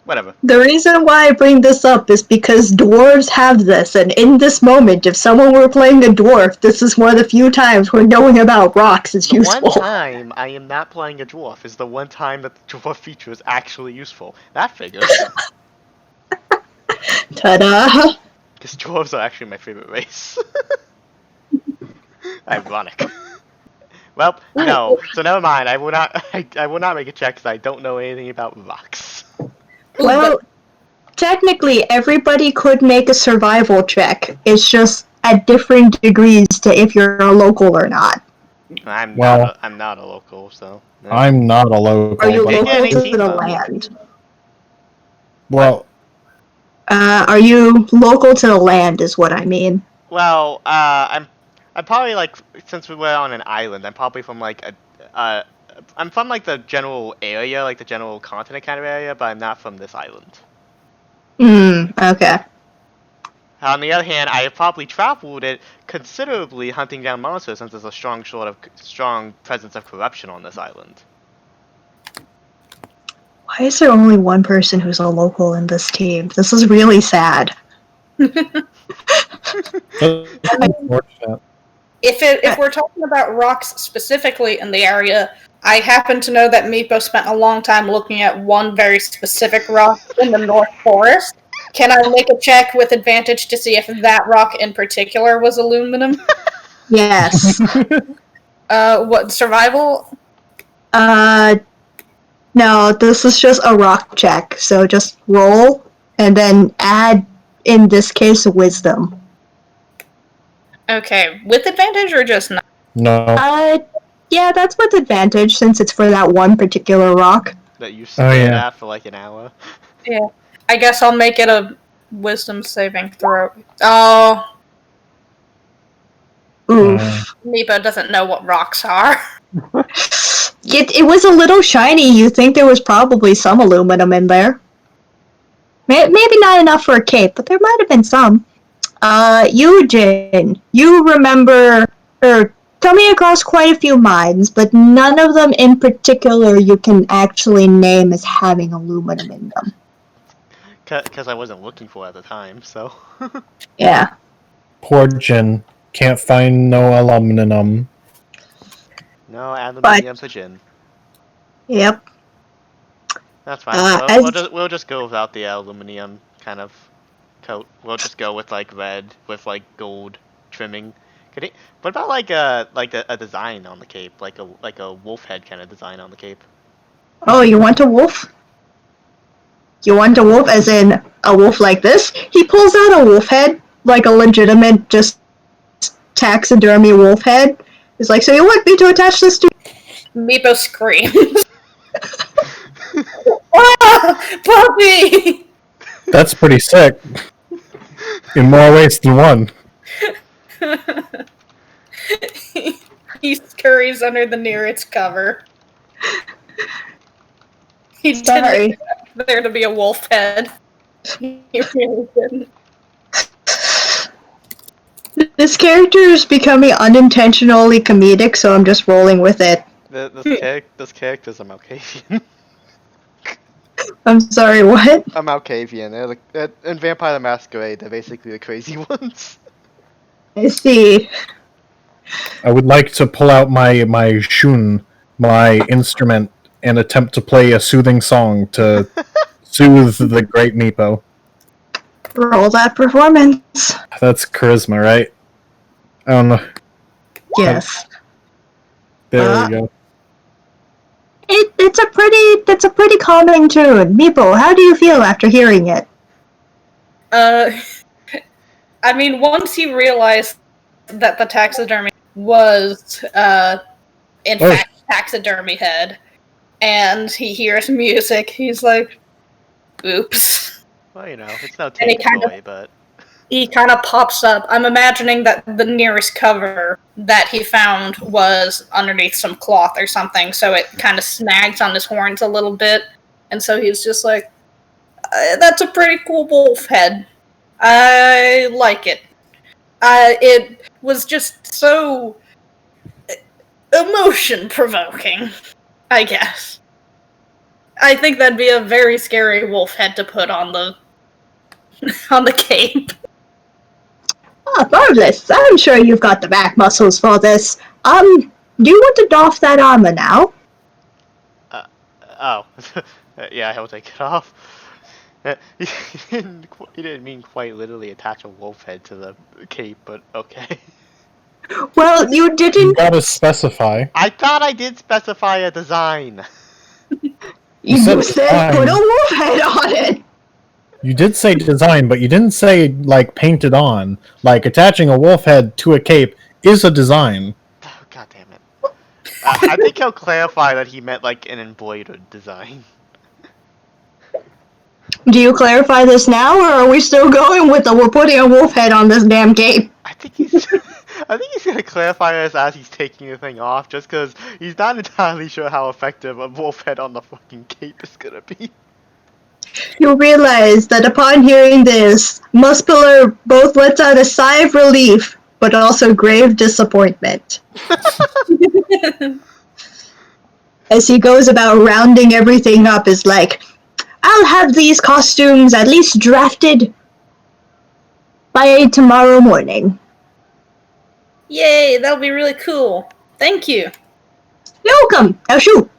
Whatever. The reason why I bring this up is because dwarves have this, and in this moment, if someone were playing a dwarf, this is one of the few times where knowing about rocks is useful. The one time I am not playing a dwarf is the one time that the dwarf feature is actually useful. That figures. Ta-da! Because dwarves are actually my favorite race. Ironic. Well, no. So never mind. I will not. I will not make a check because I don't know anything about rocks. Well, technically, everybody could make a survival check. It's just at different degrees to if you're a local or not. I'm not a local, so. No. I'm not a local. Are you but- Yeah, local to 18 the bucks. land? Well, Are you local to the land is what I mean. Well, I'm probably like, since we were on an island, I'm probably from like I'm from like the general area, like the general continent kind of area, but I'm not from this island. Okay. On the other hand, I have probably traveled it considerably hunting down monsters since there's a strong presence of corruption on this island. Why is there only one person who's a local in this team? This is really sad. Unfortunate. If we're talking about rocks specifically in the area, I happen to know that Meepo spent a long time looking at one very specific rock in the North Forest. Can I make a check with advantage to see if that rock in particular was aluminum? Yes. What, survival? No, this is just a rock check. So just roll and then add, in this case, wisdom. Okay, with advantage or just not? No. Yeah, that's with advantage since it's for that one particular rock. That you stared yeah. at for like an hour. Yeah. I guess I'll make it a wisdom saving throw. Oh, Oof. Meepo doesn't know what rocks are. It was a little shiny. You think there was probably some aluminum in there. Maybe not enough for a cape, but there might have been some. Eugen, you remember, or coming across quite a few mines, but none of them in particular you can actually name as having aluminum in them. Because I wasn't looking for it at the time, so. Yeah. Poor Jin. Can't find no aluminum. No aluminium for Jin. Yep. That's fine. We'll just go without the aluminium kind of coat. We'll just go with like red with like gold trimming. What about like a design on the cape, like a wolf head kind of design on the cape? Oh, you want a wolf? You want a wolf as in a wolf like this? He pulls out a wolf head, like a legitimate just taxidermy wolf head. He's like, so you want me to attach this to... Meepo screams. Ah, puppy! That's pretty sick. In more ways than one. He scurries under the nearest cover. He Sorry. didn't expect there to be a wolf head. He really didn't. This character is becoming unintentionally comedic, so I'm just rolling with it. This character's a Malkavian. I'm sorry, what? A Malkavian. In Vampire the Masquerade, they're basically the crazy ones. I see. I would like to pull out my shun, my instrument, and attempt to play a soothing song to soothe the great Meepo. Roll that performance. That's charisma, right? I don't know. Yes. There we go. It's a pretty calming tune. Meepo, how do you feel after hearing it? I mean, once he realized that the taxidermy was, in fact, taxidermy head, and he hears music, he's like, oops. Well, you know, it's no take away, but... He kind of pops up. I'm imagining that the nearest cover that he found was underneath some cloth or something, so it kind of snags on his horns a little bit, and so he's just like, that's a pretty cool wolf head. I like it. It was just so emotion-provoking, I guess. I think that'd be a very scary wolf head to put on the cape. Oh, marvelous. I'm sure you've got the back muscles for this. Do you want to doff that armor now? Yeah, he'll take it off. He didn't mean quite literally attach a wolf head to the cape, but okay. Well, you didn't... You gotta specify. I thought I did specify a design. You said put a wolf head on it! You did say design, but you didn't say, like, painted on. Like, attaching a wolf head to a cape is a design. Oh, God damn it. I think he'll clarify that he meant, like, an embroidered design. Do you clarify this now, or are we still going with the we're putting a wolf head on this damn cape? I think he's gonna clarify this as he's taking the thing off, just because he's not entirely sure how effective a wolf head on the fucking cape is gonna be. You realize that upon hearing this, Muscular both lets out a sigh of relief, but also grave disappointment. as he goes about rounding everything up, is like, I'll have these costumes at least drafted by tomorrow morning. Yay, that'll be really cool. Thank you. You're welcome. Now shoot.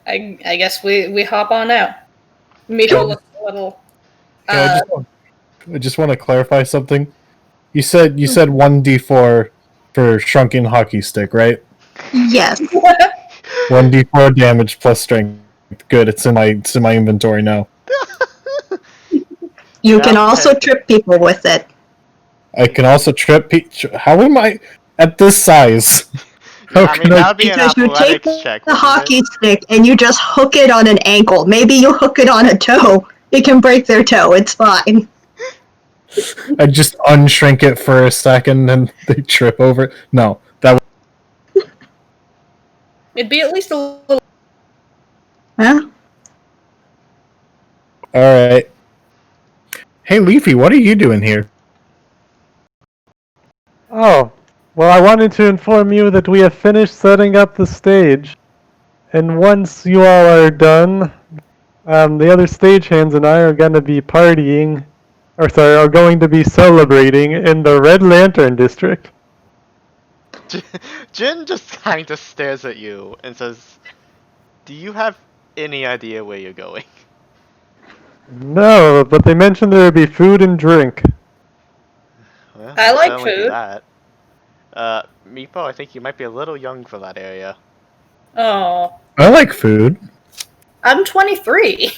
I guess we hop on out. Miko looks a little. I just want to clarify something. You said 1d4 for shrunken hockey stick, right? Yes. 1d4 damage plus strength. Good, it's in my inventory now. You can also trip people with it. I can also trip how am I at this size? I mean, that would be an Because you take athletics check. the wouldn't hockey it? stick and you just hook it on an ankle. Maybe you hook it on a toe. It can break their toe. It's fine. I just unshrink it for a second and they trip over it. No, that It'd be at least a little. Huh? alright. Hey Leafy, what are you doing here? Oh, well, I wanted to inform you that we have finished setting up the stage. And once you all are done, the other stagehands and I are going to be partying, are going to be celebrating in the Red Lantern District. Jin just kind of stares at you and says, "Do you have any idea where you're going?" No, but they mentioned there would be food and drink. Well, I like certainly do food. that. Meepo, I think you might be a little young for that area. Oh, I like food. I'm 23.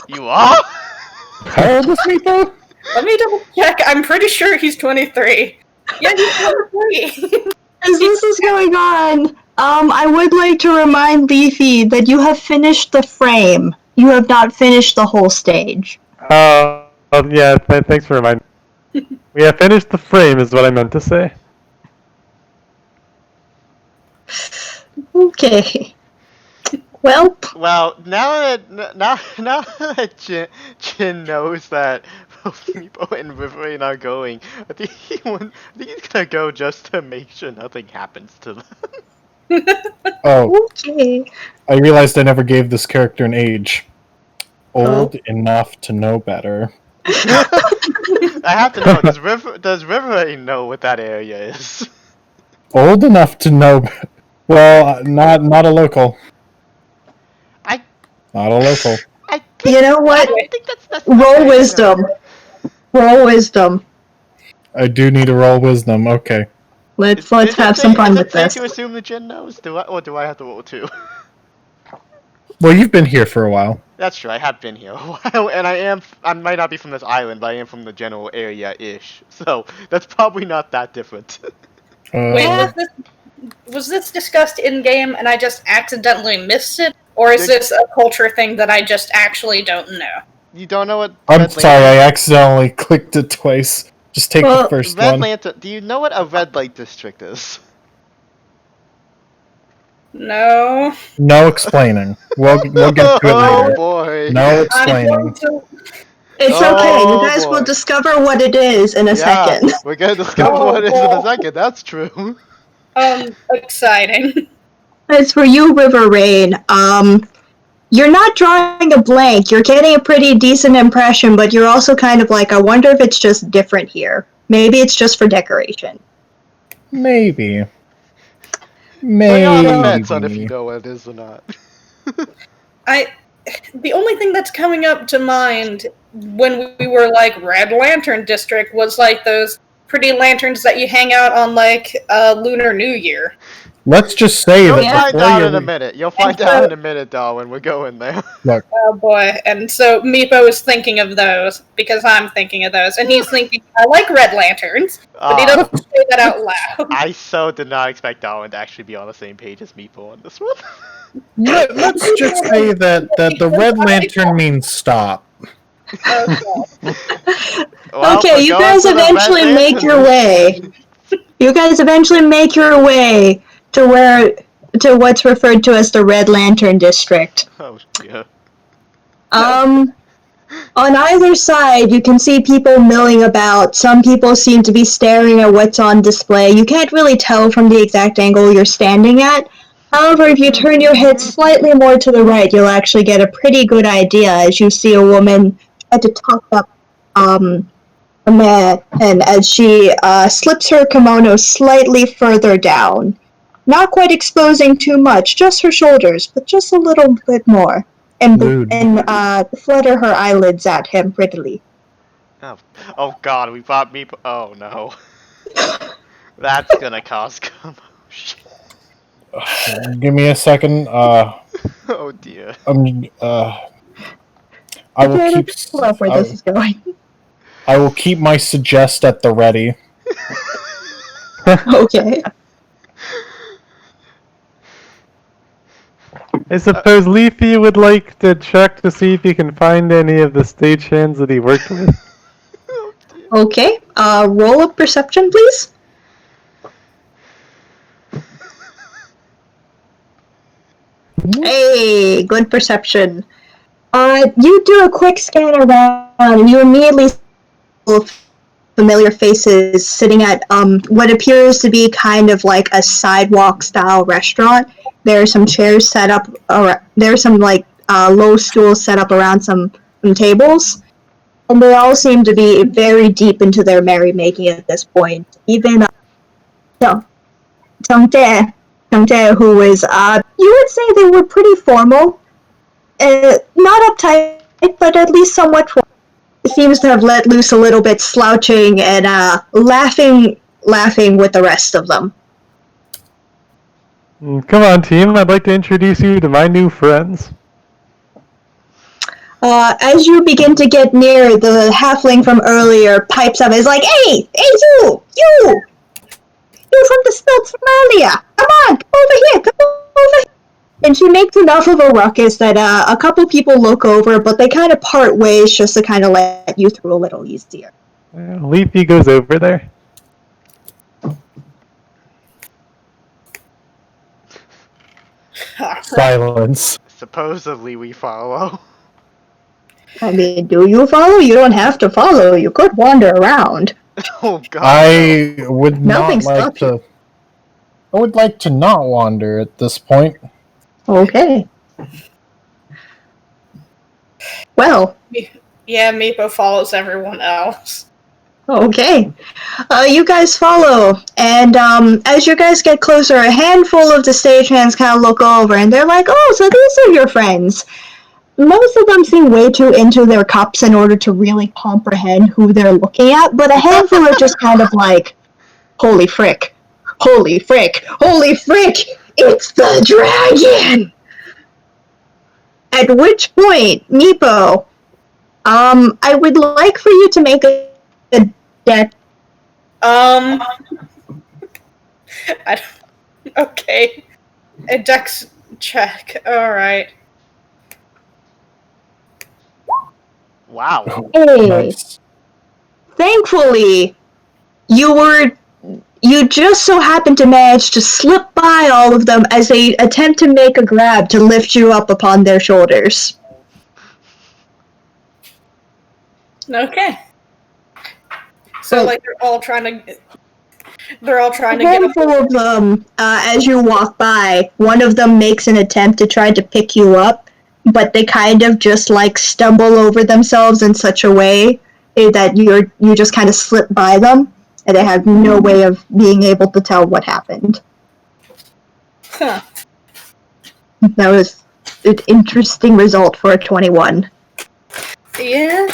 You are? How old is Meepo? Let me double check. I'm pretty sure he's 23. Yeah, he's 23. As this is going on, I would like to remind Leafy that you have finished the frame. You have not finished the whole stage. Yeah, thanks for reminding me. We have finished the frame, is what I meant to say. Okay. Well, now that Jin knows that both Meepo and Ryvearain are going, I think he's gonna go just to make sure nothing happens to them. Oh, okay. I realized I never gave this character an age. Old enough to know better. I have to know, does Ryvearain know what that area is? Old enough to know. Well, not a local. Not a local. You know what? I don't think that's Roll wisdom. Roll wisdom. I do need to roll wisdom. Okay. Let's have some fun with this. Is it safe to assume that Jin knows? Or do I have to roll too? Well, you've been here for a while. That's true. I have been here a while, and I might not be from this island, but I am from the general area-ish. So that's probably not that different. Wait, was this discussed in game and I just accidentally missed it, or is this a culture thing that I just actually don't know? You don't know what? I'm sorry, I accidentally clicked it twice. Just take the first one. Do you know what a red light district is? No. No explaining. We'll get to it Oh later. boy. No I'm going explaining. to. It's okay. You guys boy. will discover what it is in a second. We're gonna discover what it is in a second. That's true. Exciting. As for you, Ryvearain, you're not drawing a blank. You're getting a pretty decent impression, but you're also kind of like, I wonder if it's just different here. Maybe it's just for decoration. Maybe. Play on the fence on if you know what it is or not. The only thing that's coming up to mind when we were like Red Lantern District was like those pretty lanterns that you hang out on like Lunar New Year. Let's just say You'll that find before out you in a minute. You'll find out in a minute, Darwin. We're going there. Look, Oh boy. And so Meepo is thinking of those because I'm thinking of those. And he's thinking, I like red lanterns, but he doesn't say that out loud. I so did not expect Darwin to actually be on the same page as Meepo on this one. let's just say that the red lantern means stop. Okay. Well, Okay, we're you going guys to the Red eventually make Lantern your way. You guys eventually make your way to what's referred to as the Red Lantern District. Oh, yeah. On either side, you can see people milling about. Some people seem to be staring at what's on display. You can't really tell from the exact angle you're standing at. However, if you turn your head slightly more to the right, you'll actually get a pretty good idea as you see a woman try to talk up a man, and as she slips her kimono slightly further down. Not quite exposing too much, just her shoulders, but just a little bit more. And flutter her eyelids at him prettily. Oh god, we bought me. Oh no. That's gonna cause commotion. Give me a second. Oh dear. I will keep. Love where this is going. I will keep my suggest at the ready. Okay. I suppose Leafy would like to check to see if he can find any of the stagehands that he worked with. Okay. Roll a perception, please. Hey, good perception. You do a quick scan around, and you immediately see familiar faces sitting at what appears to be kind of like a sidewalk-style restaurant. There are some chairs set up. There are some low stools set up around some tables, and they all seem to be very deep into their merrymaking at this point. Even Tongte, who was you would say they were pretty formal, not uptight, but at least somewhat formal. Seems to have let loose a little bit, slouching and laughing with the rest of them. Come on, team. I'd like to introduce you to my new friends. As you begin to get near, the halfling from earlier pipes up. Is like, hey, you from the stilts from earlier. Come on, come over here. And she makes enough of a ruckus that a couple people look over, but they kind of part ways just to kind of let you through a little easier. Leafy goes over there. Silence. Supposedly we follow. I mean, do you follow? You don't have to follow. You could wander around. Oh god. I would Nothing not like stops you. to. I would like to not wander at this point. Okay. Well. Yeah, Meepo follows everyone else. Okay. You guys follow, and as you guys get closer, a handful of the stagehands kind of look over, and they're like, oh, so these are your friends. Most of them seem way too into their cups in order to really comprehend who they're looking at, but a handful are just kind of like, holy frick, it's the dragon! At which point, Meepo, I would like for you to make a deck. I don't, okay. A dex check. Alright. Wow. Hey, Nice. thankfully, you just so happened to manage to slip by all of them as they attempt to make a grab to lift you up upon their shoulders. Okay. So, like, they're all trying to get A up. handful of them, as you walk by, one of them makes an attempt to try to pick you up, but they kind of just stumble over themselves in such a way that you just kind of slip by them, and they have no way of being able to tell what happened. Huh. That was an interesting result for a 21. Yeah.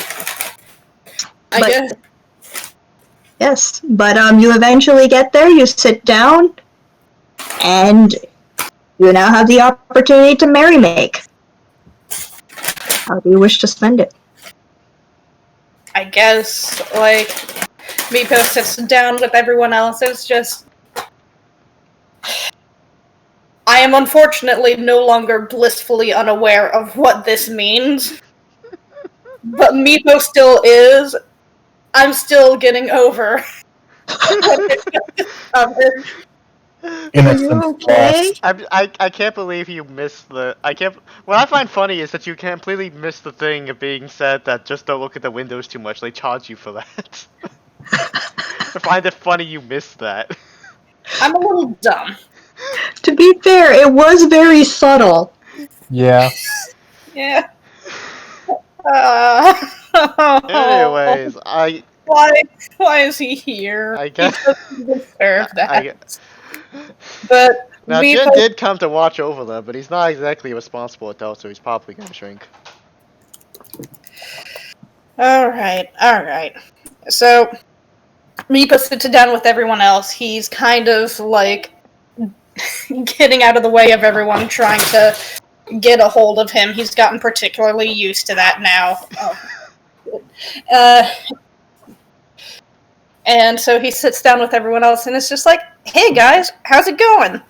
I But- guess. Yes, but you eventually get there, you sit down, and you now have the opportunity to merrymake. How do you wish to spend it? I guess, Meepo sits down with everyone else. It's just. I am unfortunately no longer blissfully unaware of what this means. But Meepo still is. I'm still getting over. Innocent okay? lost. I can't believe you missed the. I can't. What I find funny is that you completely missed the thing of being said that just don't look at the windows too much. They charge you for that. I find it funny you missed that. I'm a little dumb. To be fair, it was very subtle. Yeah. Yeah. Anyways, why is he here? I guess- He doesn't deserve that. I, But now we Jin both- did come to watch over them, but he's not exactly a responsible adult, so he's probably gonna shrink. All right. So, Meepo sits down with everyone else. He's kind of like getting out of the way of everyone trying to get a hold of him. He's gotten particularly used to that now. And so he sits down with everyone else and it's just like, hey guys, how's it going?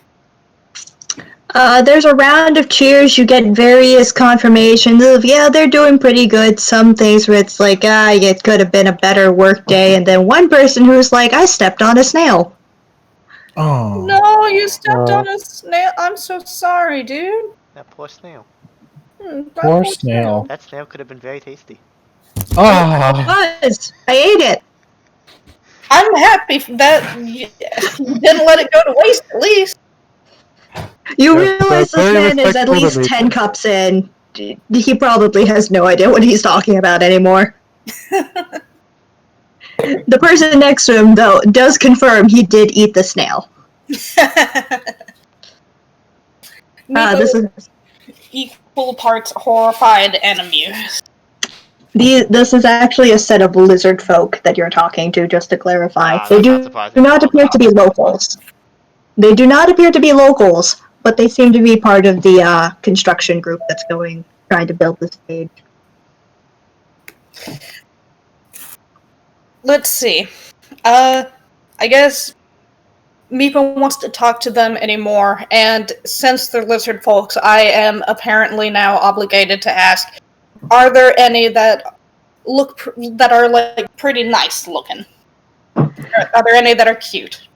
There's a round of cheers. You get various confirmations of, yeah, they're doing pretty good. Some things where it's like, it could have been a better work day. And then one person who's like, I stepped on a snail. Oh. No, you stepped on a snail. I'm so sorry, dude. That poor snail. That Poor snail. That snail could have been very tasty. Oh. Was. I ate it. I'm happy that you didn't let it go to waste, at least. You Yeah, realize that's this very man is at respectful to least me. 10 cups in. He probably has no idea what he's talking about anymore. The person next to him, though, does confirm he did eat the snail. This is Equal parts horrified and amused. this is actually a set of lizard folk that you're talking to, just to clarify. Ah, They that's not do surprising. not appear to be locals. They do not appear to be locals, but they seem to be part of the construction group that's trying to build the stage. Let's see. I guess Meepo wants to talk to them anymore, and since they're lizard folks, I am apparently now obligated to ask, are there any that that are like pretty nice looking? Are there any that are cute?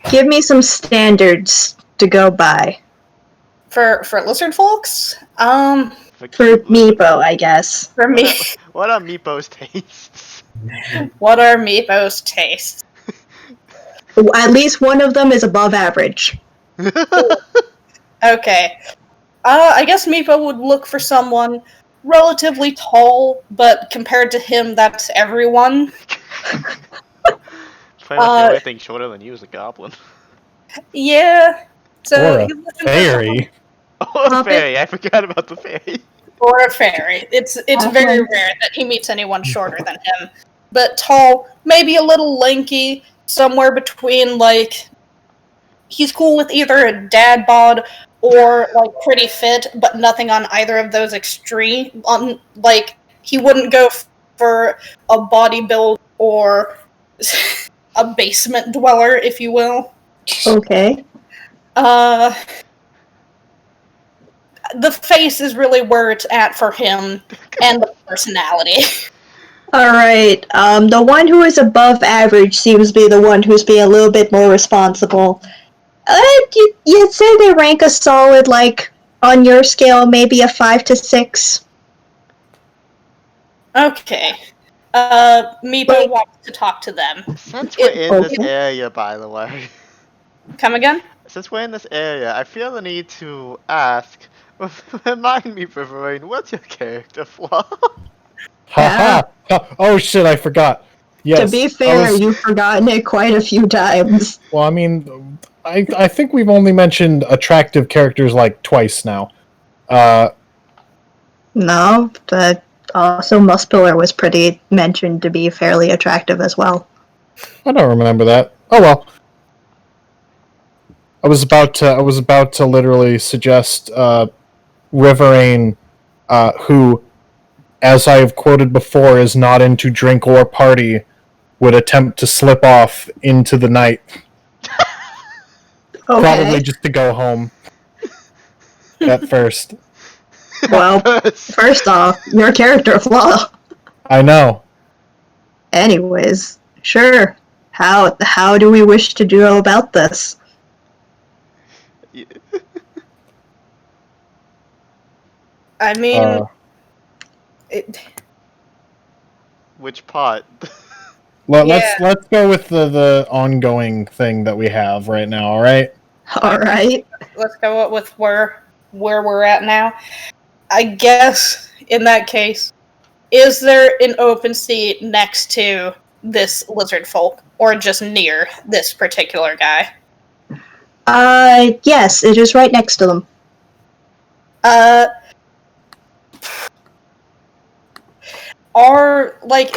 Give me some standards to go by. For lizard folks? For Meepo, I guess. For me, What are Meepo's tastes? what are Meepo's tastes? At least one of them is above average. Okay. I guess Meepo would look for someone relatively tall, but compared to him, that's everyone. Pretty much the only thing shorter than you is a goblin. Yeah. So Or a he's looking for fairy. Oh, a fairy! I forgot about the fairy. Or a fairy. It's very rare that he meets anyone shorter than him. But tall, maybe a little lanky, somewhere between, like, he's cool with either a dad bod or, like, pretty fit, but nothing on either of those extreme. Like, he wouldn't go for a body build or a basement dweller, if you will. Okay. The face is really where it's at for him, and the personality. Alright, the one who is above average seems to be the one who's being a little bit more responsible. You'd say they rank a solid, like, on your scale, maybe a 5 to 6. Okay. Meepo wants to talk to them. Since we're in this Okay. area, by the way. Come again? Since we're in this area, I feel the need to ask. Remind me, Ryvearain, what's your character flaw? Haha. Oh shit! I forgot. Yes. To be I fair, was- you've forgotten it quite a few times. Well, I mean, I think we've only mentioned attractive characters like twice now. No, but also Muspillar was mentioned to be fairly attractive as well. I don't remember that. Oh well. I was about to literally suggest Ryvearain, who, as I have quoted before, is not into drink or party, would attempt to slip off into the night, Okay. probably just to go home. At first, Well, first off, your character flaw. I know. Anyways, sure. How do we wish to go about this? Yeah. I mean, Which pot? Well, Yeah. let's go with the ongoing thing that we have right now. All right. All right. let's go with where we're at now. I guess in that case, is there an open seat next to this lizard folk, or just near this particular guy? Yes, it is right next to them.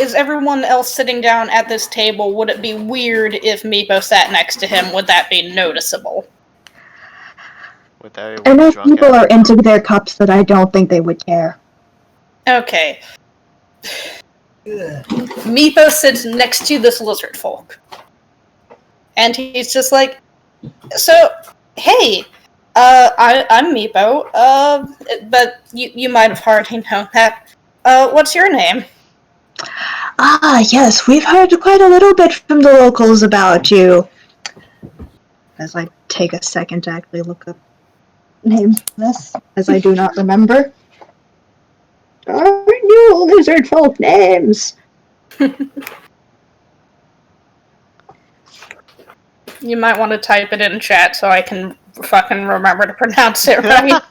Is everyone else sitting down at this table? Would it be weird if Meepo sat next to him? Would that be noticeable? With everyone Enough drunk people out. are into their cups that I don't think they would care. Okay. Meepo sits next to this lizard folk. And he's just like, so, hey, I'm Meepo, but you might have already known that. What's your name? Ah, yes, we've heard quite a little bit from the locals about you. As I take a second to actually look up names for this, as I do not remember. Our new lizard folk names! You might want to type it in chat so I can fucking remember to pronounce it right.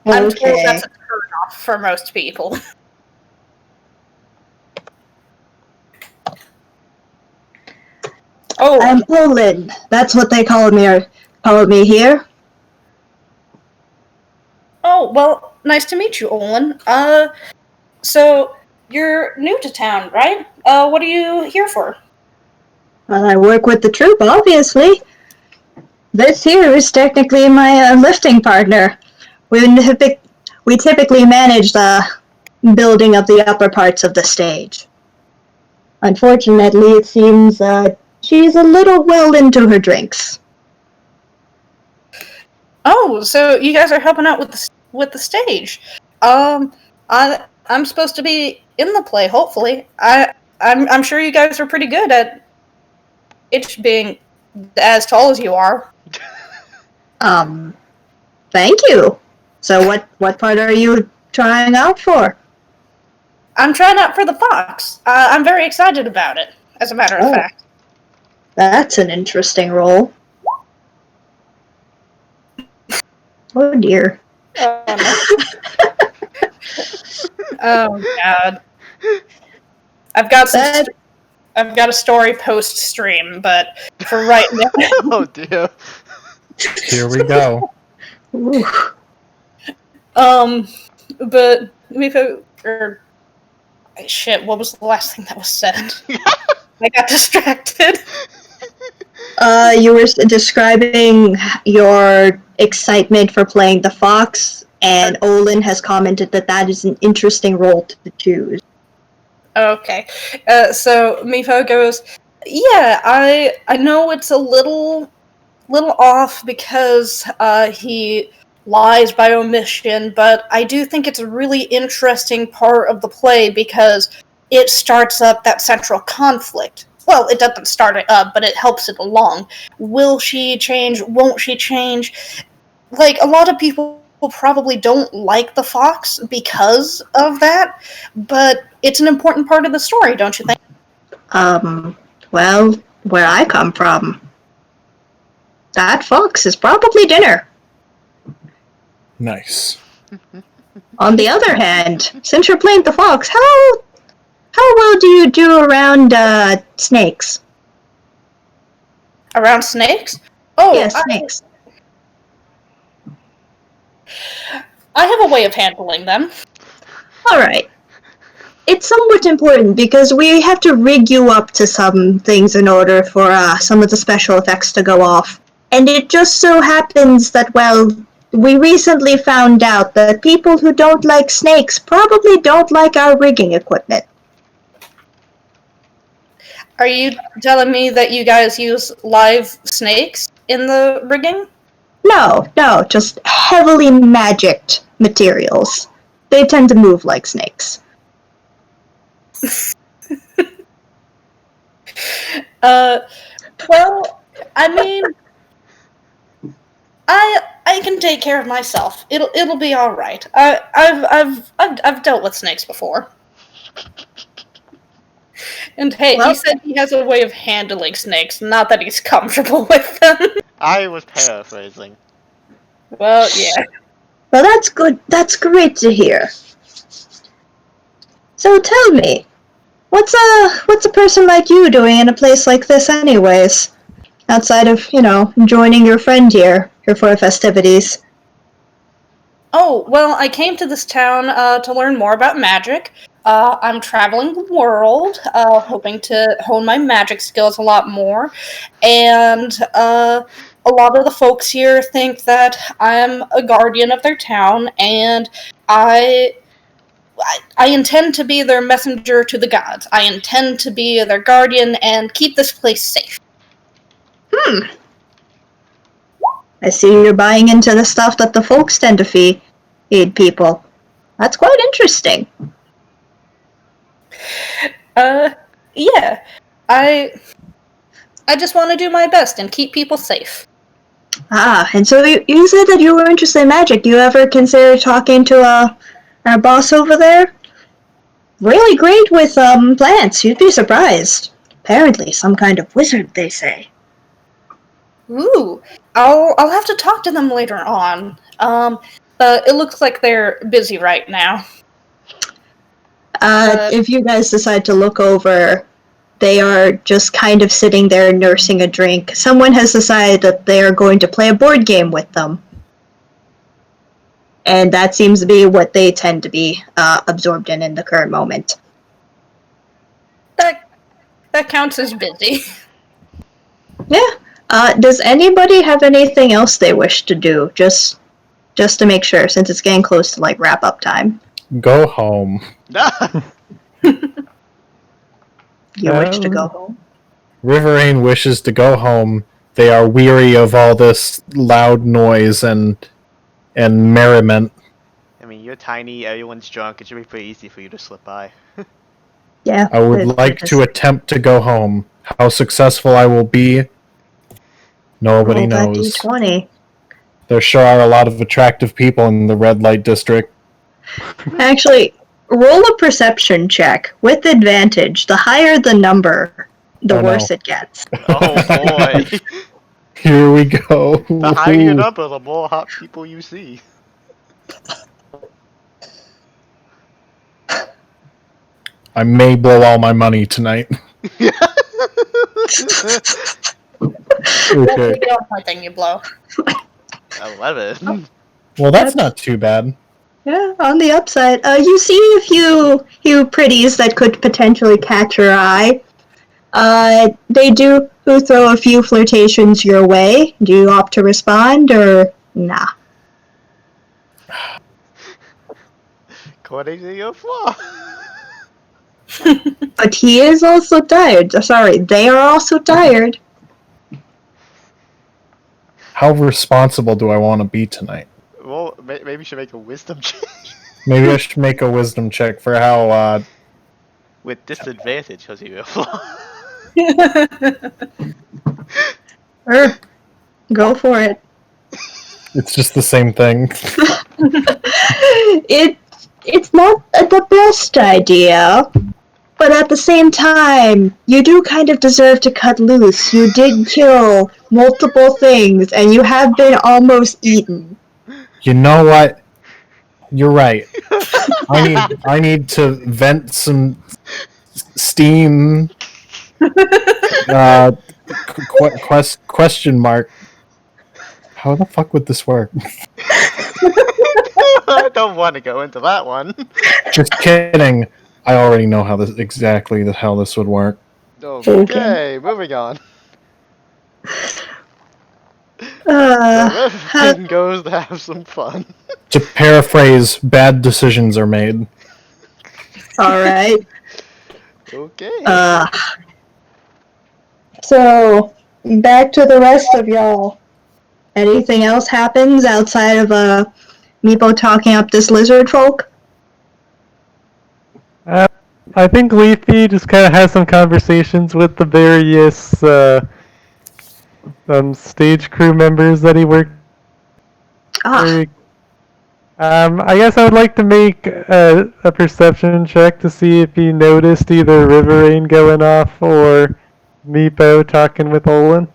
I'm told that's a turn-off for most people. Oh, I'm Olin. That's what they call me here. oh, well, nice to meet you, Olin. So you're new to town, right? What are you here for? Well, I work with the troop, obviously. This here is technically my lifting partner. We typically manage the building of the upper parts of the stage. Unfortunately, it seems she's a little well into her drinks. Oh, so you guys are helping out with the stage. I'm supposed to be in the play, hopefully. I'm sure you guys are pretty good at it being as tall as you are. Thank you. So what part are you trying out for? I'm trying out for the fox. I'm very excited about it, as a matter of fact. That's an interesting role. Oh dear. Oh, no. Oh god. I've got a story post stream, but for right now. Oh dear. Here we go. Ooh. But shit, what was the last thing that was said? I got distracted. You were describing your excitement for playing the fox, and Olin has commented that is an interesting role to choose. Okay. So Mifo goes, yeah, I know it's a little off because he lies by omission, but I do think it's a really interesting part of the play because it starts up that central conflict. Well, it doesn't start it up, but it helps it along. Will she change? Won't she change? Like, a lot of people probably don't like the fox because of that, but it's an important part of the story, don't you think? Well, where I come from, that fox is probably dinner. Nice. On the other hand, since you're playing the fox, how well do you do around snakes? Around snakes? Oh, Yes, snakes. I have a way of handling them. Alright. It's somewhat important because we have to rig you up to some things in order for some of the special effects to go off. And it just so happens that, well, we recently found out that people who don't like snakes probably don't like our rigging equipment. Are you telling me that you guys use live snakes in the rigging? No, just heavily magicked materials. They tend to move like snakes. Well, I mean, I can take care of myself. It'll be all right. I've dealt with snakes before. And hey, Well- he said he has a way of handling snakes, not that he's comfortable with them. I was paraphrasing. Well, yeah. Well, that's good. That's great to hear. So tell me, what's a person like you doing in a place like this, anyways? Outside of, joining your friend here for festivities. Oh, well, I came to this town to learn more about magic. I'm traveling the world, hoping to hone my magic skills a lot more. And a lot of the folks here think that I'm a guardian of their town, and I intend to be their messenger to the gods. I intend to be their guardian and keep this place safe. I see you're buying into the stuff that the folks tend to feed people. That's quite interesting. Yeah. I just want to do my best and keep people safe. Ah, and so you said that you were interested in magic. Do you ever consider talking to our boss over there? Really great with plants. You'd be surprised. Apparently, some kind of wizard, they say. Ooh, I'll have to talk to them later on. It looks like they're busy right now. If you guys decide to look over, they are just kind of sitting there nursing a drink. Someone has decided that they are going to play a board game with them. And that seems to be what they tend to be absorbed in the current moment. That counts as busy. Yeah. Does anybody have anything else they wish to do? Just to make sure, since it's getting close to wrap up time. Go home. You wish to go home? Ryvearain wishes to go home. They are weary of all this loud noise and merriment. I mean, you're tiny, everyone's drunk, it should be pretty easy for you to slip by. Yeah. I would like to attempt to go home. How successful I will be, nobody roll that knows. D20. There sure are a lot of attractive people in the red light district. Actually, roll a perception check with advantage. The higher the number, the Oh, worse no. it gets. Oh boy! Here we go. The higher your number, the more hot people you see. I may blow all my money tonight. What Okay. we get on my thing you blow. 11. Well, that's not too bad. Yeah, on the upside, you see a few pretties that could potentially catch your eye. They do throw a few flirtations your way. Do you opt to respond, or nah? According to your flaw. But he is also tired. Sorry, they are also tired. How responsible do I want to be tonight? Well, maybe you should make a wisdom check. Maybe I should make a wisdom check for how, With disadvantage, because you're a flaw. Go for it. it's just the same thing. It's not the best idea, but at the same time, you do kind of deserve to cut loose. You did kill multiple things, and you have been almost eaten. You know what? You're right. I need to vent some steam. Question mark. How the fuck would this work? I don't want to go into that one. Just kidding. I already know how this would work. Okay, moving on. Uh, Everything goes to have some fun. To paraphrase, bad decisions are made. Alright. Okay. So, back to the rest of y'all. Anything else happens outside of Meepo talking up this lizard folk? I think Leafy just kind of has some conversations with the various stage crew members that he worked Ah, for. I guess I would like to make a perception check to see if he noticed either Ryvearain going off or Meepo talking with Olin.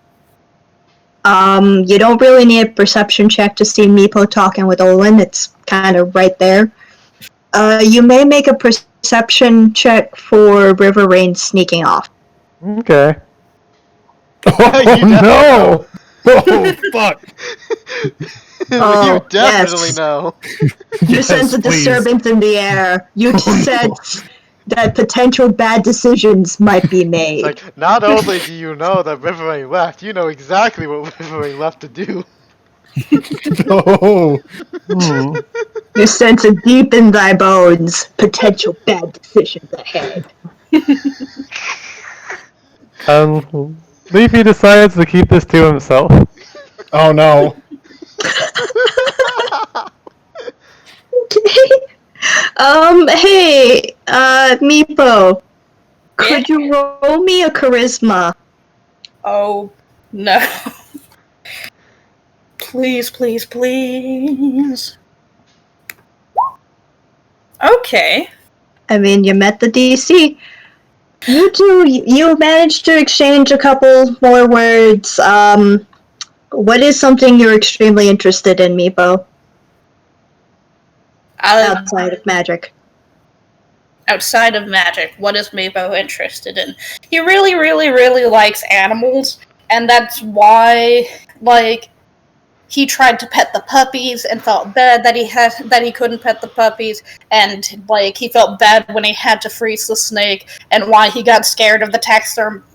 you don't really need a perception check to see Meepo talking with Olin. It's kind of right there. You may make a perception check for Ryvearain sneaking off. Okay. Oh no! Oh fuck! Oh, You definitely yes. know. You Yes, sense a please. disturbance in the air. You sense that potential bad decisions might be made. It's like, not only do you know that Ryvearain left, you know exactly what Ryvearain left to do. Oh, Hmm. You sense it deep in thy bones. Potential bad decisions ahead. Leafy decides to keep this to himself. oh no! Okay. Hey, Meepo, could you roll me a charisma? Oh, no. Please, please, please. Okay. I mean, you met the DC. You managed to exchange a couple more words. What is something you're extremely interested in, Meepo, outside of magic? Outside of magic, what is Meepo interested in? He really, really, really likes animals, and that's why, like, he tried to pet the puppies and felt bad that he couldn't pet the puppies, and like he felt bad when he had to freeze the snake, and why he got scared of the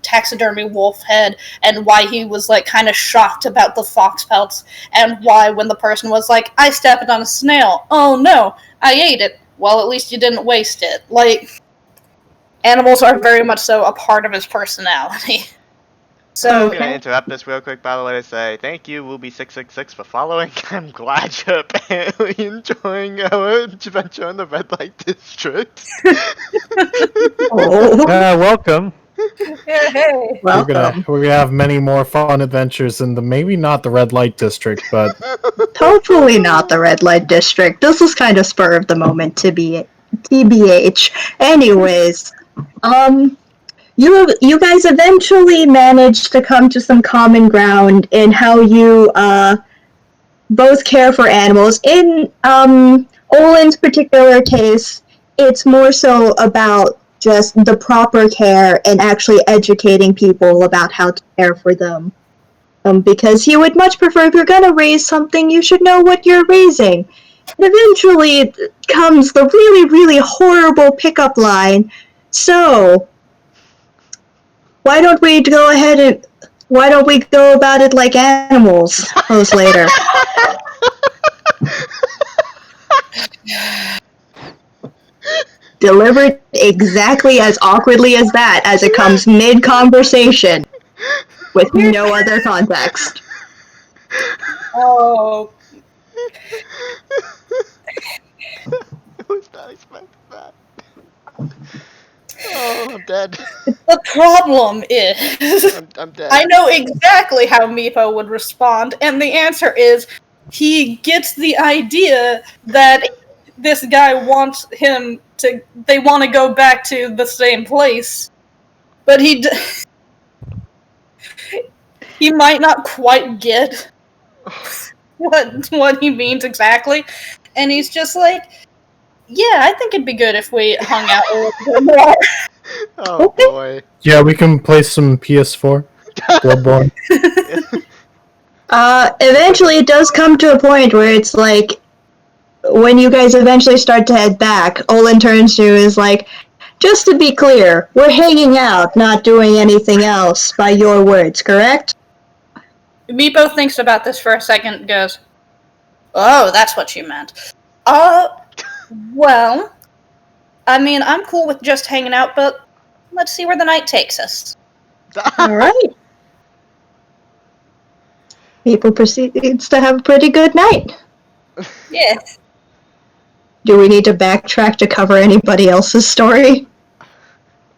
taxidermy wolf head, and why he was like kind of shocked about the fox pelts, and why when the person was like, "I stepped on a snail. Oh no, I ate it." Well, at least you didn't waste it. Like, animals are very much so a part of his personality. So I'm gonna interrupt this real quick, by the way, to say thank you, Ruby666, for following. I'm glad you're apparently enjoying our adventure in the Red Light District. Oh, Welcome. hey. welcome. We're gonna have many more fun adventures in the maybe not the red light district, but Hopefully not the red light district. This was kind of spur of the moment to be TBH. Anyways, you guys eventually managed to come to some common ground in how you both care for animals. In Olin's particular case, it's more so about just the proper care and actually educating people about how to care for them. Because he would much prefer, if you're gonna raise something, you should know what you're raising. And eventually comes the really, really horrible pickup line. So, why don't we go about it like animals? Post later. Delivered exactly as awkwardly as that, as it comes mid-conversation, with no other context. Oh, I was not expecting that. Oh, I'm dead. the problem is, I'm dead. I know exactly how Meepo would respond, and the answer is he gets the idea that this guy wants him to. They want to go back to the same place, but he might not quite get what he means exactly, and he's just like, "Yeah, I think it'd be good if we hung out a little bit more." Oh boy. yeah, we can play some PS4. Bloodborne. Eventually it does come to a point where it's like, when you guys eventually start to head back, Olin turns to you and is like, just to be clear, we're hanging out, not doing anything else, by your words, correct? Meepo thinks about this for a second and goes, "Oh, that's what you meant. Well, I mean, I'm cool with just hanging out, but let's see where the night takes us." Alright. People proceeds to have a pretty good night. Yeah. Do we need to backtrack to cover anybody else's story?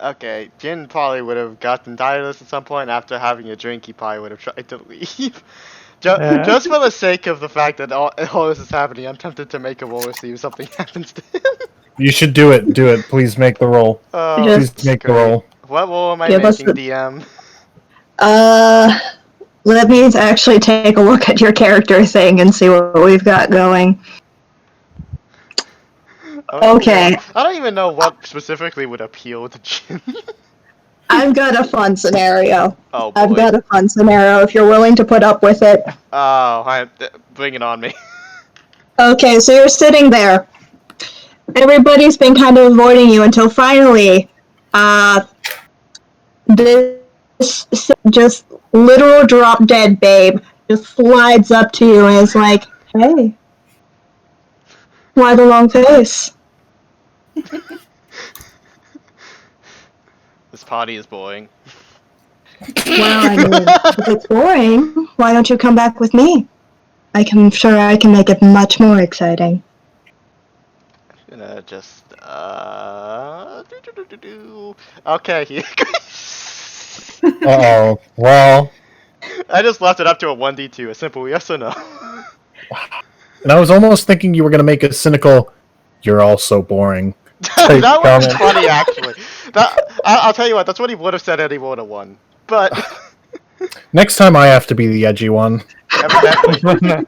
Okay, Jin probably would have gotten tired of this at some point. After having a drink, he probably would have tried to leave. Just for the sake of the fact that all this is happening, I'm tempted to make a roll to see if something happens to him. You should do it. Do it. Please make the roll. Oh, Just Please make the great. roll. What roll am I Give us making, the- DM? Let me actually take a look at your character thing and see what we've got going. Okay. I don't even know what specifically would appeal to Jin. I've got a fun scenario. Oh boy. I've got a fun scenario if you're willing to put up with it. Oh, bring it on me. Okay, so you're sitting there. Everybody's been kind of avoiding you until finally, this just literal drop dead babe just slides up to you and is like, "Hey, why the long face?" This party is boring. Well, I mean, if it's boring, why don't you come back with me? I'm sure I can make it much more exciting. Gonna just Okay, here. Uh-oh. Well, I just left it up to a 1d2, a simple yes or no. and I was almost thinking you were going to make a cynical, "You're all so boring." That was comment. funny, actually. I'll tell you what, that's what he would have said had he rolled a 1. But, Next time I have to be the edgy one. evidently.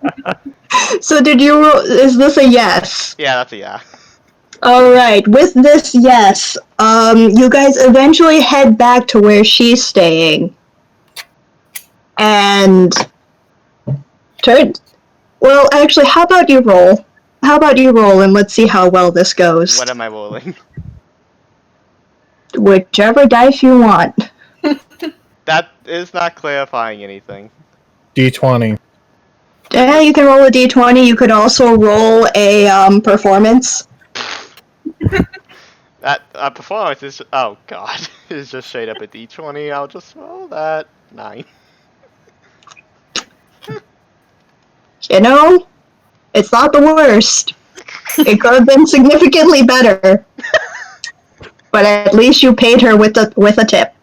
So did you roll, is this a yes? Yeah, that's a yeah. Alright, with this yes, you guys eventually head back to where she's staying. And well, actually, how about you roll? How about you roll and let's see how well this goes. What am I rolling? Whichever dice you want. That is not clarifying anything. D20. Yeah, you can roll a d20. You could also roll a performance. That performance is, oh god, is just straight up a d20. I'll just roll that 9. You know, it's not the worst. It could have been significantly better. But at least you paid her with a tip.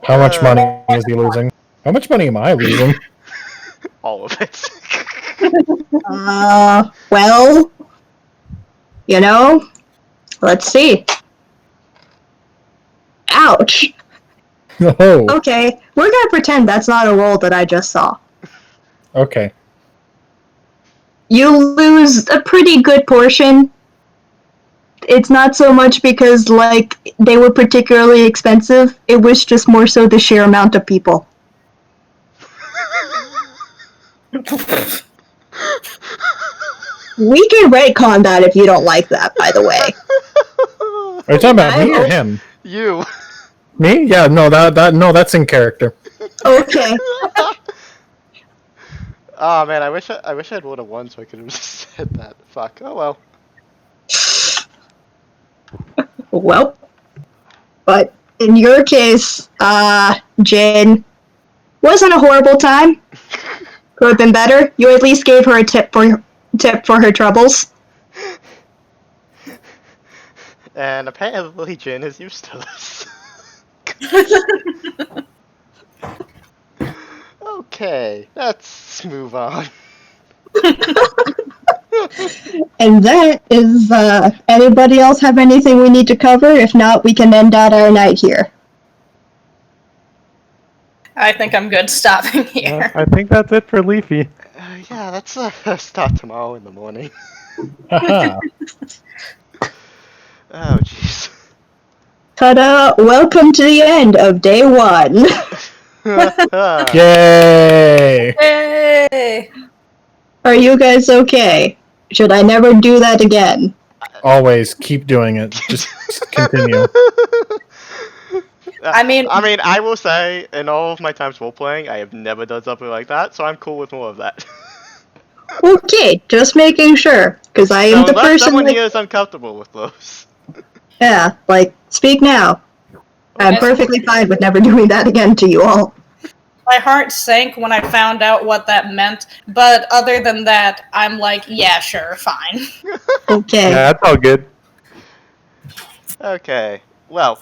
How much money is he losing? How much money am I losing? All of it. Well, you know, let's see. Ouch. Oh, Okay, we're gonna pretend that's not a roll that I just saw. okay. You lose a pretty good portion. It's not so much because, like, they were particularly expensive. It was just more so the sheer amount of people. We can retcon that if you don't like that, by the way. Are you talking about me or him? You. Me? Yeah, no, that's in character. Okay. Oh man, I wish I'd rolled a 1 so I could have just said that. Fuck. Oh well. Well, but in your case, Jin, wasn't a horrible time. Could have been better. You at least gave her a tip for her troubles. And apparently Jin is used to this. Okay, let's move on. And that is, anybody else have anything we need to cover? If not, we can end out our night here. I think I'm good stopping here. I think that's it for Leafy. Yeah, let's start tomorrow in the morning. Haha. Oh jeez. Ta-da! Welcome to the end of day 1. Yay! Yay! Are you guys okay? Should I never do that again? Always keep doing it. Just continue. I mean, I will say, in all of my times role playing, I have never done something like that, so I'm cool with more of that. Okay, just making sure, because I am So the unless person someone like, here is uncomfortable with those. yeah, like, speak now. I'm Yes. perfectly fine with never doing that again to you all. my heart sank when I found out what that meant, but other than that, I'm like, yeah, sure, fine. Okay. Yeah, that's all good. Okay, well,